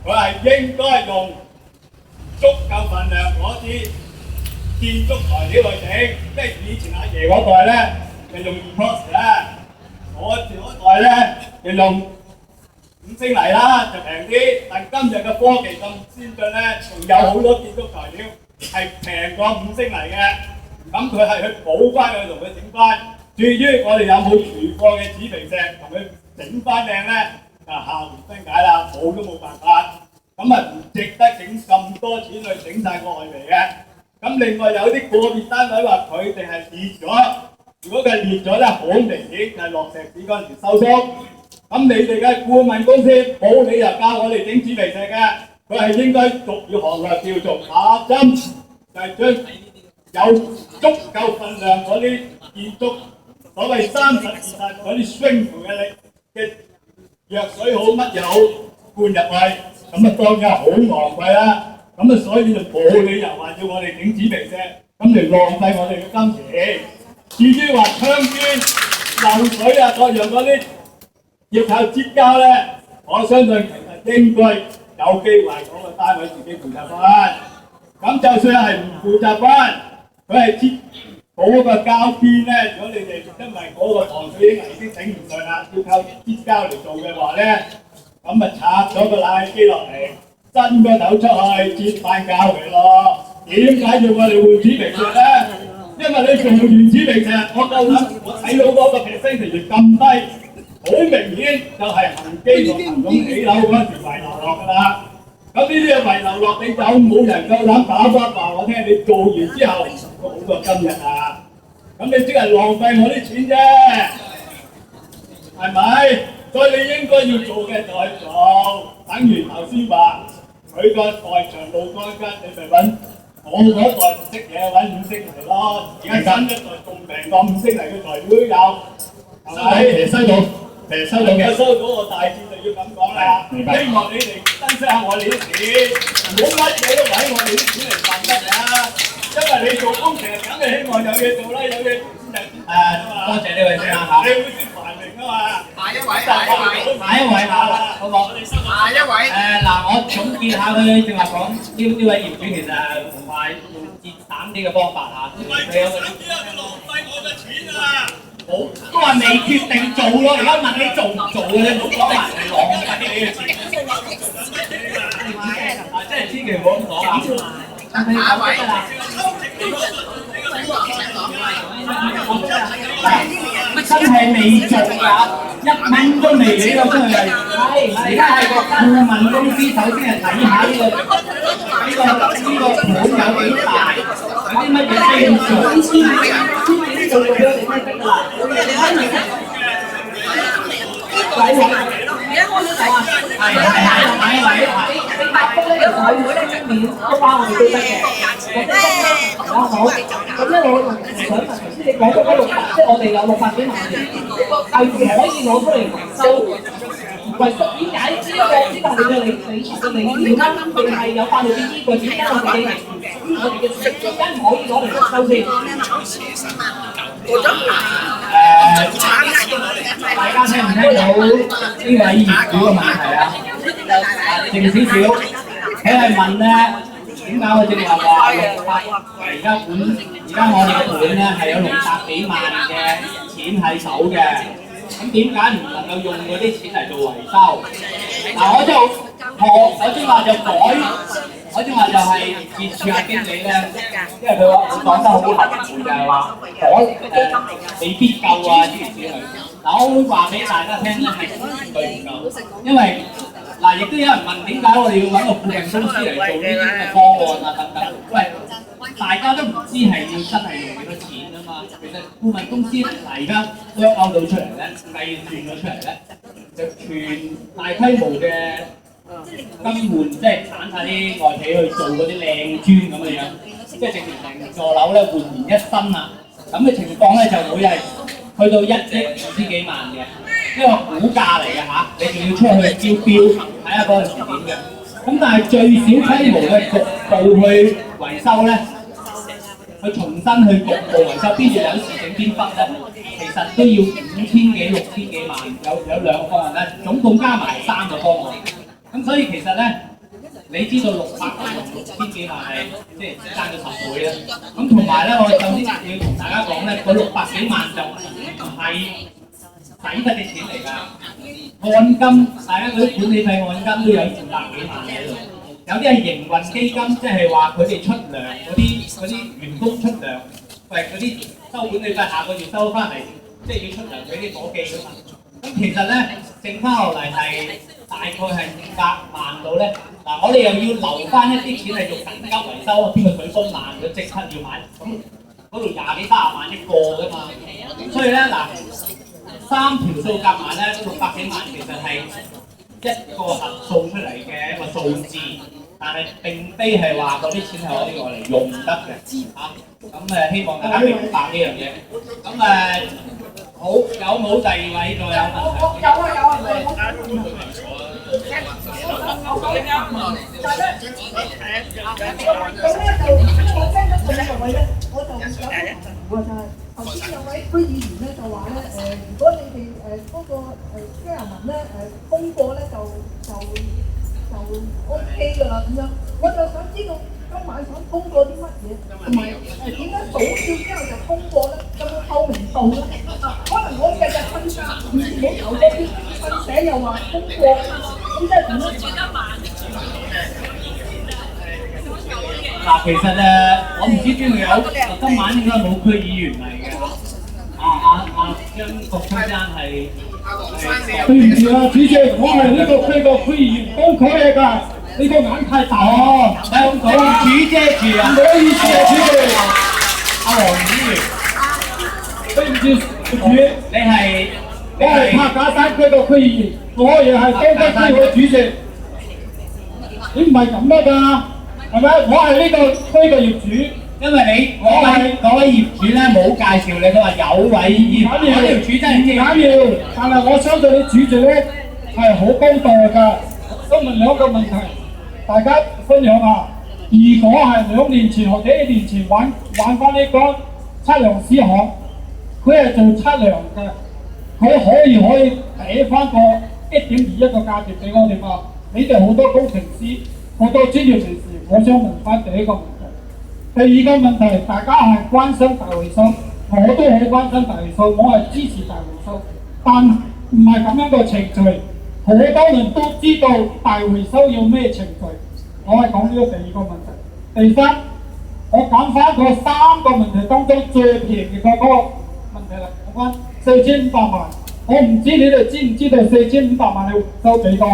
佢係應該用足夠份量嗰啲建築材料去整，即係以前阿爺嗰代咧就用epoxy啦，我嗰代咧就用5星泥啦，就平啲。但今日嘅科技咁先進咧，仲有好多建築材料係平過5星泥嘅。咁佢係去補翻佢同佢整翻。至於我哋有冇儲貨嘅紙皮石同佢整翻靚咧，下回分解啦，冇都冇辦法。咁啊唔值得整咁多錢去整晒個外皮嘅。咁另外有啲個別單位話佢哋係裂咗，如果佢係裂咗咧，好明顯係落石屎嗰陣時收縮。咁你哋嘅顧問公司冇理由教我哋整紙皮石嘅，佢係應該逐要行內叫做打針，就係將有足夠份量嗰啲建築所謂30-20嗰啲 strength 嘅藥水好乜嘢好灌入去，咁啊當然係好昂貴啦。咁啊所以就冇理由話要我哋整紙皮石，咁嚟浪費我哋嘅金錢。至於話窗邊漏水啊各樣嗰啲，要靠擠膠咧，我相信其實應該有機會嗰個單位自己負責翻。咁就算係唔負責翻，佢係擠嗰個膠邊咧，如果你哋因為嗰個防水已經整唔順啦，要靠擠膠嚟做嘅話咧，咁啊拆咗個冷氣機落嚟，伸個頭出去擠翻膠佢咯。點解要我哋換紙皮石咧？因為你做完紙皮石，我夠膽我睇到嗰個 percentage 咁低。好明顯就係恒基同恒總起樓嗰時遺留落㗎啦。咁呢啲遺留落，你有冇人夠膽打翻話我聽？你做完之後好過今日啊！咁你即係浪費我啲錢啫，係咪？所以你應該要做嘅就係做，等於頭先話佢個外牆露鋼筋，你咪揾我嗰代唔識嘢揾5星嚟咯。而家新一代仲平過5星嚟嘅材料都有，係咪？收到。收到嘅，收到我大致就要咁講啦。希望你哋珍惜下我哋啲錢，唔好乜嘢都揾我哋啲錢嚟賺得㗎。因為你做工程，梗係希望有嘢做啦，有嘢做先有錢賺啊嘛。多謝呢位先生嚇。你會先繁榮啊嘛。下一位好唔好？下一位。嗱，我總結下佢正話講呢位業主其實同埋用節省啲嘅方法嚇。唔係節省啲啊，佢浪費我嘅錢啊！冇，都話未決定做咯。而家問你做唔做嘅，你唔好講埋係浪費你嘅錢。即係千祈唔好咁講啊！下一位。真係未做㗎，1蚊都未俾到出去。係，而家係個顧問公司，首先係睇下呢個盤有幾大，有啲乜嘢需要做。都關我哋都得嘅。咁咧我想問頭先你講嗰600，即係我哋有600幾萬嘅，係唔可以攞出嚟收？為點解呢個係你嘅理財嘅理念啦？定係有法律嘅依據？點解我哋嘅點解唔可以攞嚟收先？大家聽唔聽到呢位業主嘅問題啊？靜少少，佢係問咧，點解我正話600？而家我哋嘅盤咧係有600幾萬嘅錢喺手嘅，咁點解唔能夠用嗰啲錢嚟做維修？嗱，我正話就改。我正話就係建設下經理咧，因為佢講得好含糊，就係話未必夠啊諸如此類。嗱，我會話俾大家聽咧，係絕對唔夠，因為嗱，亦都有人問點解我哋要揾個顧問公司嚟做呢啲咁嘅方案啊等等。喂，大家都唔知係要真係用幾多錢啊嘛。其實顧問公司嗱而家work out到出嚟咧，計算咗出嚟咧，就全大規模嘅。更換即係鏟晒啲外皮去做嗰啲靚磚咁嘅樣，即係直情成座樓咧煥然一新啦。咁嘅情況咧就會係去到1億5千幾萬嘅，呢個估價嚟嘅嚇，你仲要出去招標睇下嗰陣時點嘅。咁但係最小規模嘅局部去維修咧，去重新去局部維修，邊度有時整邊忽咧，其實都要5000幾6000幾萬，有2個方案咧，總共加埋3個方案。咁所以其實咧，你知道600同6000幾萬係即係爭咗10倍啦。咁同埋咧，我首先要同大家講咧，嗰600幾萬就唔係使得嘅錢嚟㗎。按金，大家嗰啲管理費按金都有200幾萬喺度。有啲係營運基金，即係話佢哋出糧嗰啲員工出糧，喂嗰啲收管理費下個月收翻嚟，即係要出糧俾啲伙計㗎嘛。咁其實咧，剩翻落嚟係大概係200萬到咧。嗱，我哋又要留翻一啲錢係做緊急維修，邊個水泵爛咗即刻要買，咁嗰度20幾30萬一個㗎嘛。咁所以咧嗱，3條數夾埋咧600幾萬，其實係一個核數出嚟嘅一個數字，但係並非係話嗰啲錢係可以攞嚟用得嘅嚇。咁希望大家明白呢樣嘢。咁好，有冇第二位再有問題？有啊，頭先有位區議員咧就話咧如果你哋嗰個居民咧通過咧就 OK 㗎啦咁樣，我就想知道今晚想通過啲乜嘢，同埋點解倒票之後就通過咧？有冇透明度咧？可能我日日瞓覺，冇投嗰啲瞓醒又話通過，咁即係點咧？嗱，其實我唔知邊度有，今晚應該冇區議員嚟嘅。張國春生係。對唔住啊，主席，我係呢個區個區議員，幫佢嚟㗎。你個眼太大哦，咁講主遮住啊！唔好意思啊，主席。阿黃議員，對唔住，主席，我係柏架山區個區議員，我亦係東北區個主席。你唔係咁㗎，係咪？我係呢個區嘅業主。因為你嗰位業主咧冇介紹你，佢話有位業主真係唔緊要，但係我相信你主席咧係好公道㗎。都問2個問題，大家分享下。如果係2年前或者1年前玩翻呢個測量師行，佢係做測量嘅，佢可以俾翻個1.21個價錢俾我哋嘛？你哋好多工程師、好多專業人士，我想問翻第一個問題。第二個問題，大家係關心大維修，我都好關心大回收，我係支持大回收，但唔係咁樣個程序。好多人都知道大回收要咩程序，我係講呢個第二個問題。第三，我揀翻嗰3個問題當中最平嘅嗰個問題啦，講翻4500萬。我唔知你哋知唔知道4500萬你收幾多？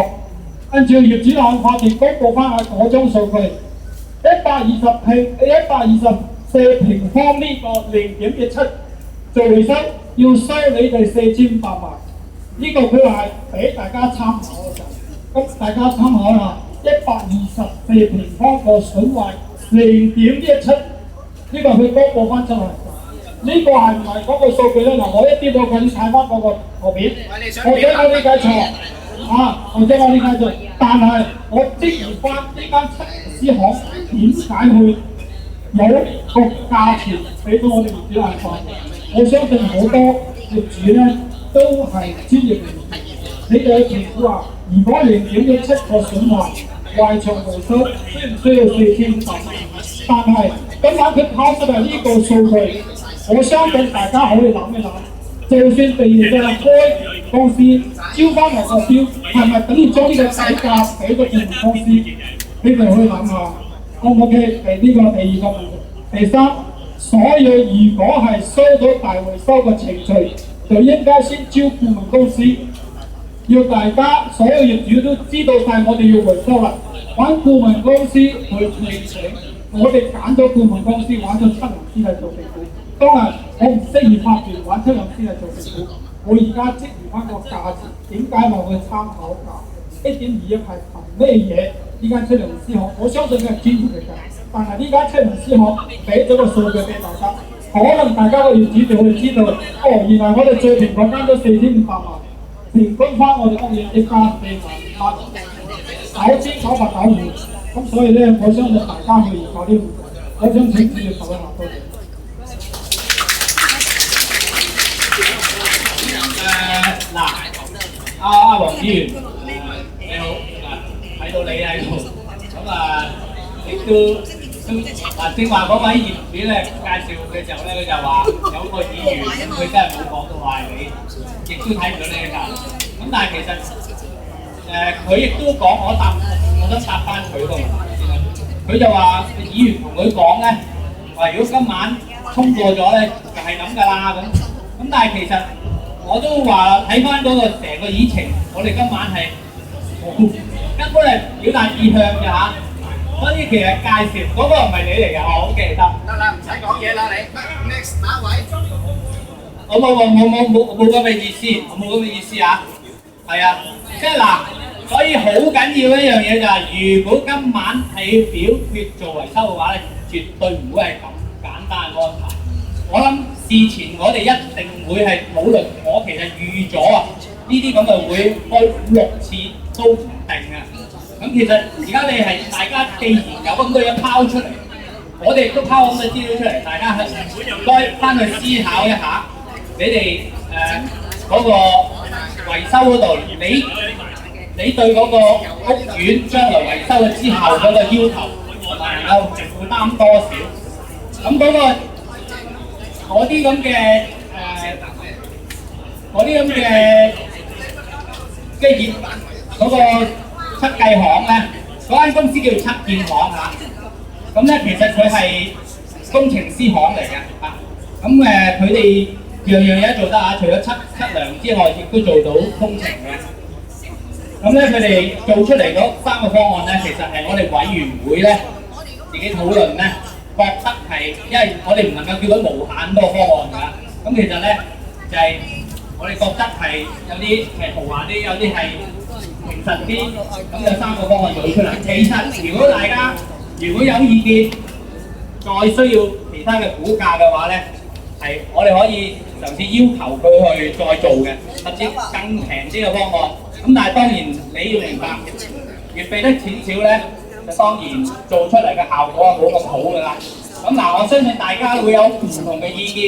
按照業主立案法團公佈翻嘅嗰張數據，124平方呢個0.17做回收要收你哋4500萬，呢個佢話係俾大家參考嘅，咁大家參考下124平方個損壞0.17，呢個佢公佈翻出嚟。呢個係唔係嗰個數據咧？嗱，我一啲都佢睇翻嗰個圖片，或者我理解錯啊，或者我理解錯，但係我質疑翻呢間測試行點解會有個價錢俾到我哋業主立案法？我相信好多業主咧都係專業人士，你哋嘅評估話，如果0.17個損壞壞場維修需唔需要4500萬？但係今晚佢拋出嚟呢個數據。我相信大家可以諗一諗，就算第二個開公司招翻嚟個標，係咪等於將呢個底價俾個顧問公司？你哋可以諗下，好唔 OK？呢個第二個問題。第三，所有如果係收到大回收嘅程序，就應該先招顧問公司，要大家所有業主都知道晒我哋要回收啦，揾顧問公司去聘請。我哋揀咗顧問公司，揾咗測量師嚟做評估。當然，我唔適宜發言揾測量師嚟做評估。我而家質疑翻個價錢，點解話會參考價？1.21係憑咩嘢？呢間測量師行，我相信佢係專業嚟㗎。但係呢間測量師行俾咗個數據俾大家，可能大家個業主就會知道，哦，原來我哋最平嗰間都4500萬，平均翻我哋屋苑一家4萬8，9995。咁所以咧，我相信大家去研究呢個問題。我想請主席投一下，多謝。嗱，阿黃議員，你好，睇到你喺度，咁亦都正話嗰位業主咧介紹嘅時候咧，佢就話有個議員，佢真係冇講到話係你，亦都睇唔到你嘅㗎。咁但係其實佢亦都講，我想答翻佢個問題先啦。佢就話議員同佢講咧，話如果今晚通過咗咧，就係咁㗎啦咁但係其實我都話睇翻嗰個成個議程，我哋今晚係根本係表達意向嘅嚇。所以其實介紹嗰個唔係你嚟嘅，我好記得。得啦，唔使講嘢啦你。Next 下一位。我冇咁嘅意思，我冇咁嘅意思啊。係啊，即係嗱，所以好緊要一樣嘢就係，如果今晚係要表決做維修嘅話咧，絕對唔會係咁簡單嘅安排。我諗事前我哋一定會係討論，我其實預咗啊，呢啲咁嘅會開6次都唔定啊。咁其實而家你係大家既然有咁多嘢拋出嚟，我哋亦都拋咁多資料出嚟，大家係應該翻去思考一下，你哋嗰個維修嗰度，你對嗰個屋苑將來維修咗之後嗰個要求，同埋能夠負擔多少？咁嗰啲咁嘅業嗰個測計行咧，嗰間公司叫測驗行嚇。咁咧其實佢係工程師行嚟嘅嚇。咁佢哋樣樣嘢做得嚇，除咗測量之外，亦都做到工程嘅。咁咧佢哋做出嚟嗰3個方案咧，其實係我哋委員會咧自己討論咧，覺得係，因為我哋唔能夠叫佢無限多方案㗎。咁其實咧就係、我哋覺得係有啲豪華啲，有啲係平實啲，咁有3個方案做出嚟。其實如果大家有意見，再需要其他嘅估價嘅話咧，係我哋可以嘗試要求佢去再做嘅，甚至更平啲嘅方案。咁但係當然你要明白，越俾得錢少咧，就當然做出嚟嘅效果係冇咁好㗎啦。咁嗱，我相信大家會有唔同嘅意見，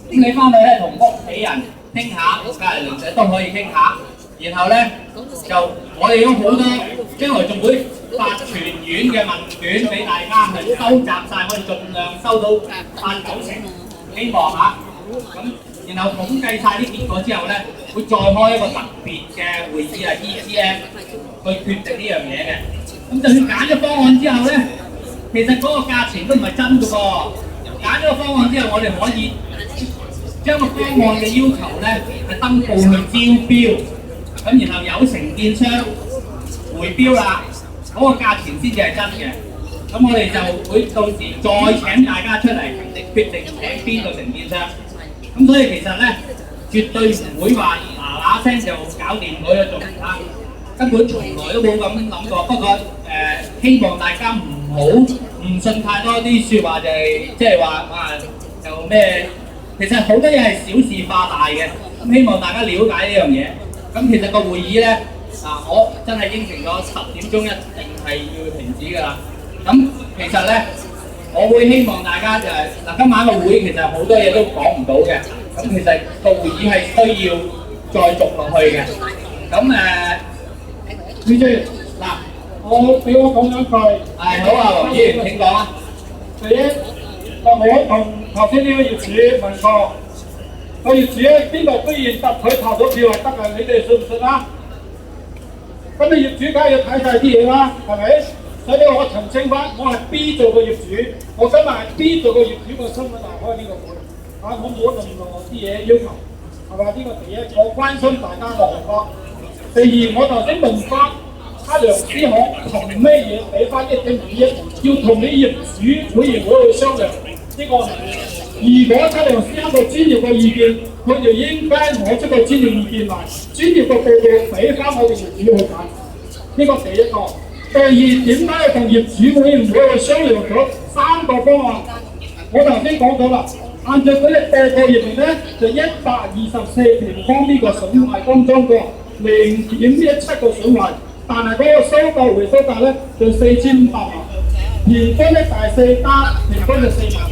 咁你翻去咧同屋企人傾下，隔離鄰舍都可以傾下。然後咧就我哋有好多將來仲會發全院嘅問卷俾大家去收集晒，我哋盡量收到8、9成，希望嚇。咁然後統計晒啲結果之後咧，會再開一個特別嘅會議啊 EGM 去決定呢樣嘢嘅。咁就算揀咗方案之後咧，其實嗰個價錢都唔係真嘅噃。揀咗個方案之後，我哋可以將個方案嘅要求咧係登報去招標，咁然後有承建商回標啦，嗰個價錢先至係真嘅。咁我哋就會到時再請大家出嚟決定請邊個承建商。咁所以其實咧，絕對唔會話嗱聲就搞掂嗰一種啊，根本從來都冇咁諗過。不過希望大家唔好唔信太多啲説話，就係即係話就咩？其實好多嘢係小事化大嘅。咁希望大家了解呢樣嘢。咁其實個會議咧我真係應承咗10點鐘一定係要停止㗎啦。咁其實咧，我會希望大家就係今晚個會其實好多嘢都講唔到嘅。咁其實個會議係需要再續落去嘅。咁主席俾我講兩句。好啊，黃議員請講啊。第一，我同頭先呢個業主問過，個業主邊度居然答佢投咗票係得嘅，你哋信唔信啊？咁你業主梗係要睇晒啲嘢啦，係咪？所以我澄清翻，我係 B 做嘅業主，我今日係 B 做嘅業主個身份嚟開呢個會，我冇任何啲嘢要求，係嘛？呢個第一，我關心大家嘅情況。第二，我頭先問翻測量師行憑咩嘢俾翻1.5億，要同你業主委員會去商量呢個問題。如果測量師一個專業嘅意見，佢就應該攞出個專業意見嚟，專業嘅報告俾翻我哋業主去睇。呢個第一個。第二，點解要同業主委員會去商量咗3個方案？我頭先講咗啦，按照佢哋報告入面咧，就124平方呢個損壞當中嘅0.17個損壞，但係嗰個收購回收價咧就4500萬，平均咧大4家平均就4萬。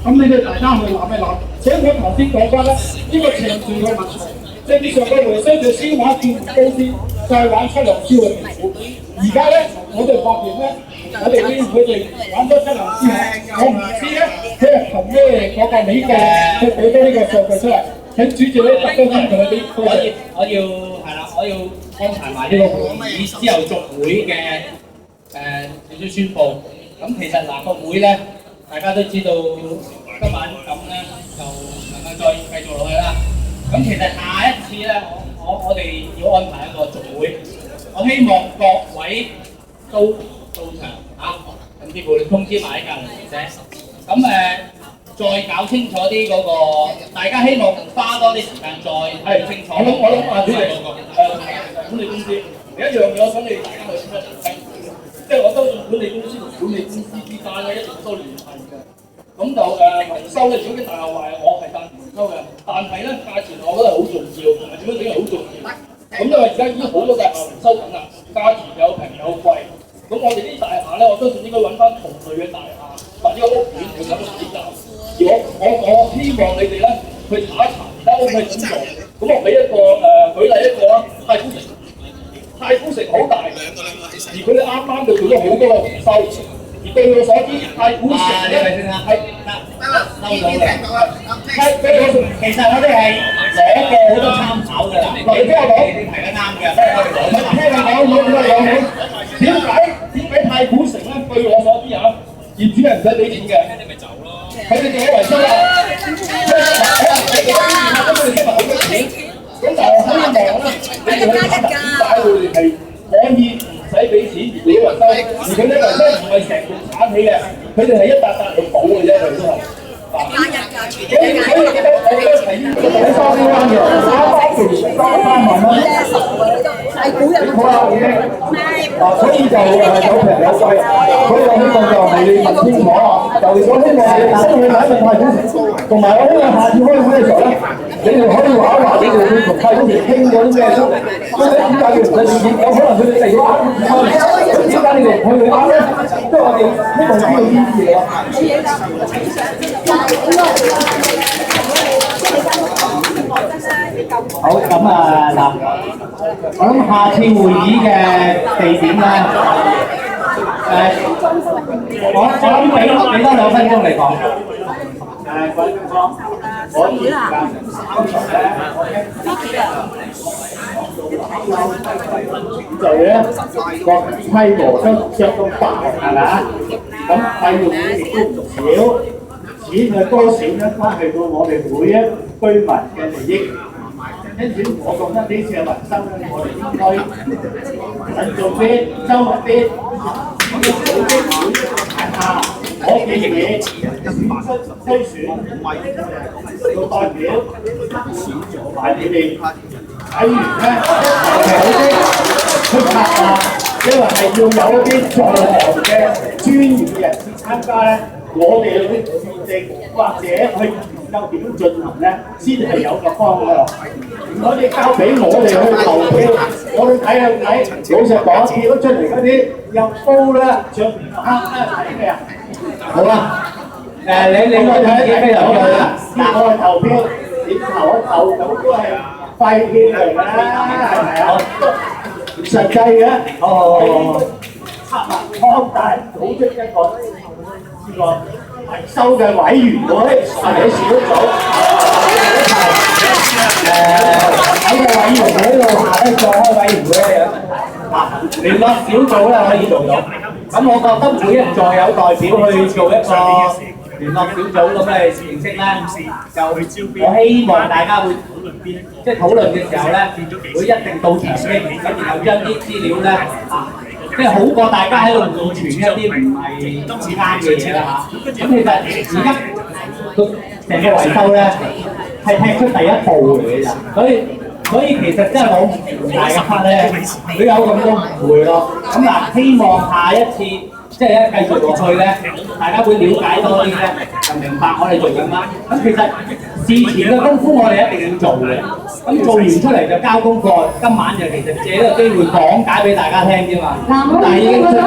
咁你哋大家去諗一諗。所以我頭先講翻咧，呢個程序嘅問題，正常嘅回收就先揾建築公司，再揾測量師去評估。而家咧，我哋發現咧，我哋佢哋揾咗測量師我唔知咧，佢係憑咩嗰個理據去俾咗呢個數據出嚟？請主席咧特登同佢哋我要安排埋呢個會議之後續會嘅少少宣佈。咁其實個會咧，大家都知道今晚咁咧，就能夠再繼續落去啦。咁其實下一次咧，我哋要安排一個續會。我希望各位都到場甚至乎你通知埋喺隔離啫。咁再搞清楚啲嗰個，大家希望花多啲時間再睇清楚。我諗主席管理公司有一樣嘢，我想你大家去聽，即係我相信管理公司同管理公司之間咧一定多聯繫嘅。咁就維修咧，如果啲大廈壞，我係贊成維修嘅，但係咧價錢我覺得係好重要，同埋點樣整係好重要。咁因為而家已經好多大廈維修緊啦，價錢有平有貴。咁我哋啲大廈咧，我相信應該揾翻同類嘅大廈或者個屋苑去咁比較。而我希望你哋咧去查一查而家屋係點做。咁我俾一個舉例一個啦，太古城好大，而佢哋啱啱就做咗好多嘅維修。而據我所知，太古城咧係收到嘅。其實我哋係攞過好多參考嘅。你聽我講，你提得啱嘅。聽我講，點解太古城咧？據我所知業主係唔使俾錢嘅。你咪走咯。佢哋做咗維修啦。咁但係希望咧，你哋去睇下點解佢哋係可以唔使俾錢而俾維修，而佢啲維修唔係成棟鏟起嘅，佢哋係一笪笪去補嘅啫，佢都係。所以我覺得係應該喺沙灣嘅3萬蚊，好啦已經，所以就有平有貴，所以我希望就係你問清楚，就我希望你先去睇太古城，同埋我希望下次開會嘅時候咧，你哋可以話一話你哋會同太古城傾咗啲咩出嚟，咁點解要唔使俾錢？有可能佢哋嚟咗點解你哋唔去啱咧？即係我哋希望知道呢啲嘢好咁嗱，我諗下次會議嘅地點咧，我諗俾多2分鐘嚟講。各位街坊，我而家剛才咧，就咧個規模都相當大，係咪啊？咁費用亦都唔少，錢嘅多少咧，關係到我哋每一居民嘅利益。因此，我覺得呢次嘅民生咧，我哋應該慎重啲、周密啲，組織大廈，我建議篩選個代表同埋你哋委員咧，組織去策劃，因為係要有一啲在行嘅專業嘅人士參加咧，我哋去決定或者去研究點進行咧，先係有個方向。如果你交俾我哋去投票，我哋睇兩睇，老實講，結咗出嚟嗰啲又高啦，上面黑啦，睇咩啊？好啊，你我睇幾咩投票啊？我係投票，點投咁都係廢票嚟㗎啦，係咪啊？唔實際嘅，策劃擴大組織一個呢個維修嘅委員會或者小組。喺個委員會度下咧，再開委員會咧有問題。聯絡小組咧可以做到。咁我覺得每一座有代表去做一個聯絡小組咁嘅形式咧，就我希望大家會即係討論嘅時候咧，會一定到場嘅，咁然後將啲資料咧即係好過大家喺度亂傳一啲唔係啱嘅嘢啦嚇。咁其實而家成個維修咧係踢出第一步嚟嘅咋，所以其實真係我唔大家咧，佢有咁多誤會咯。咁嗱，希望下一次即係繼續落去咧，大家會了解多啲咧，就明白我哋做緊乜。咁其實事前嘅功夫我哋一定要做嘅。咁做完出嚟就交功課，今晚就其實借呢個機會講解俾大家聽啫嘛。嗱，我想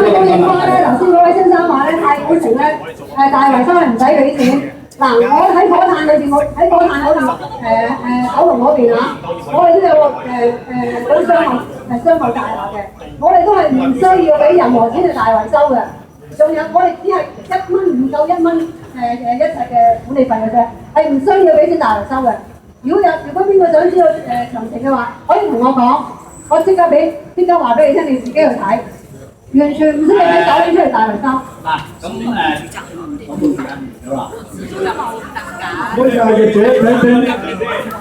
講應該咧，頭先嗰位先生話咧，太古城咧大維修係唔使俾錢。嗱，我喺火炭裏邊，我喺火炭嗰邊九龍嗰邊啊，我哋都有嗰啲商務大廈嘅，我哋都係唔需要俾任何錢去大維修嘅。仲有我哋只係1蚊唔夠1蚊一尺嘅管理費嘅啫，係唔需要俾錢大維修嘅。如果邊個想知道詳情嘅話，可以同我講，我即刻話俾你聽，你自己去睇，完全唔需要俾9點出嚟大維修。嗱，咁我冇時間咗啦。我哋業主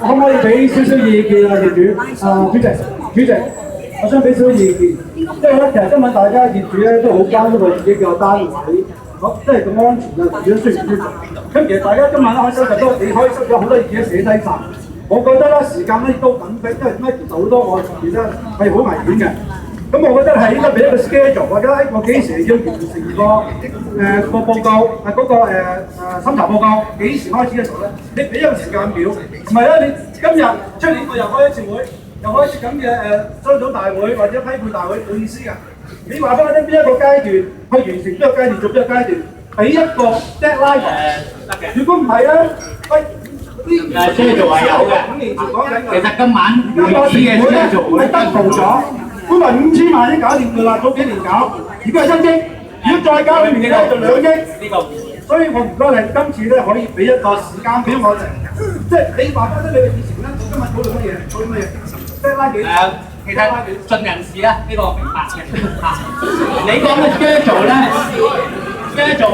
可唔可以俾少少意見啊？業主主席，我想俾少少意見，因為咧其實今日大家業主咧都好關心佢自己嘅單位，即係咁安全啊，住得舒唔舒服。咁其實大家今晚咧可以收集到，你可以收咗好多意見寫低晒。我覺得咧時間咧亦都緊迫，因為點解其實好多我同事咧係好危險嘅。咁我覺得係應該俾一個 schedule，或者我幾時要完成個報告，嗰個審查報告幾時開始嘅時候咧，你俾一個時間表，唔係啦，你今日出年我又開一次會，又開一次咁嘅收組大會或者批判大會，冇意思㗎。你話俾我聽邊一個階段去完成邊個階段做邊個階段，俾一個 deadline 得嘅。如果唔係咧，喂。schedule 係有嘅，其實今晚會議嘅 schedule 係double咗，本來5000萬已經搞掂㗎啦，早幾年搞，而家係7億，如果再加裏面嘅就2億。呢個，所以我唔該你今次咧可以俾一個時間表我哋，即係你話翻你哋以前咧今日討論乜嘢？討論乜嘢？即係拉幾？其實盡人事啦，呢個明白嘅。你講嘅 schedule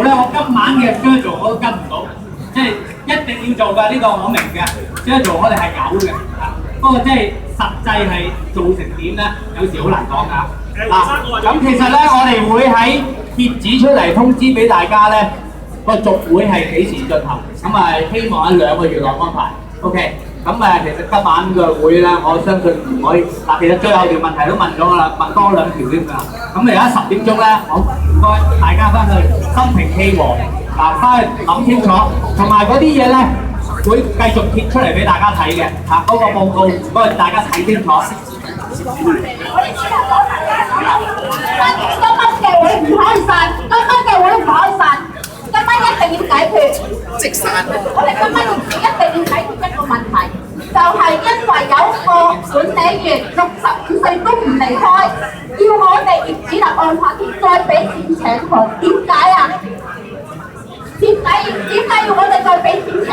咧，我今晚嘅 schedule 我都跟唔到，即係一定要做㗎，呢個我明嘅。schedule 我哋係有嘅，不過即係實際係做成點咧，有時好難講㗎。咁其實咧，我哋會喺貼紙出嚟通知俾大家咧，個續會係幾時進行，咁希望喺2個月內安排。OK。咁其實今晚嘅會咧，我相信唔可以嗱。其實最後條問題都問咗啦，問多2條添㗎。咁而家10點鐘咧，好唔該大家翻去心平氣和，翻去諗清楚，同埋嗰啲嘢咧會繼續貼出嚟俾大家睇嘅嗰個報告，嗰個大家睇清楚。今晚嘅會唔開散，今晚一定要解決。即散。我哋今晚一定要解決一個問題，就係因為有個管理員65歲都唔離開，要我哋業主立案法團再俾錢請佢，點解啊？點解要我哋再俾錢請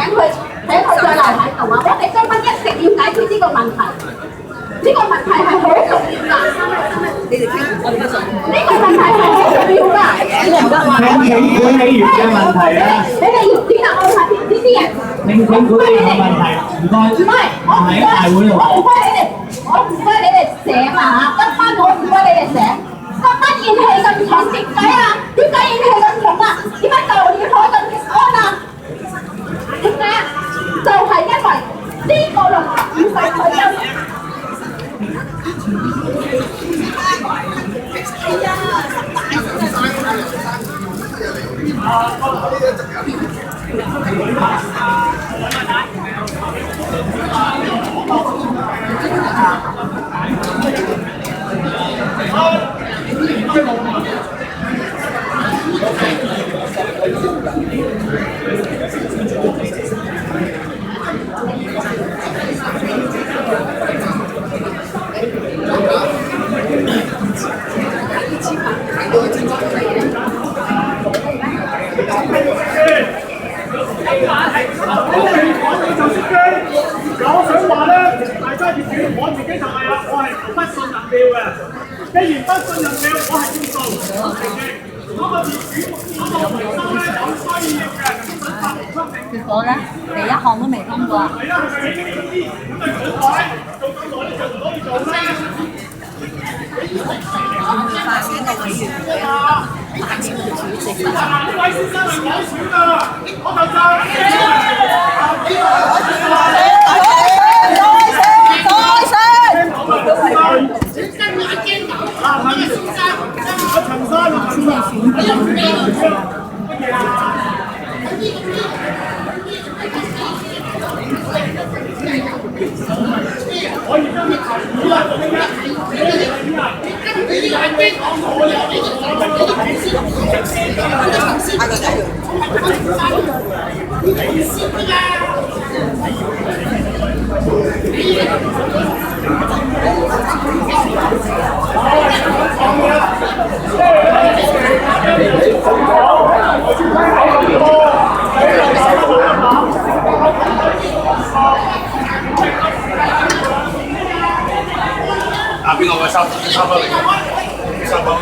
管理員嘅問題啦。你哋要點答我問呢啲人？領館管理嘅問題，唔該。唔係，我唔該，我唔該你哋，我唔該你哋醒啊！今晚我唔該你哋醒。今晚熱氣咁重，點解啊？點解熱氣咁重啊？點解就業可咁平安啊？點解啊？就係因為呢個650歲退休人。我想話咧，大家業主，我自己就係啦，我係不信任票嘅。既然不信任票，我係要做，我承認嗰個業主嗰個維修咧有需要嘅，咁等法庭出定。結果咧，第一項都未通過。係啊，係咪起呢啲咁嘅好快，做咁耐都做唔到要做咧？發展嘅委員會啊，發展嘅主席。呢位先生係講錢㗎，我就邊個會收翻嚟？收翻嚟。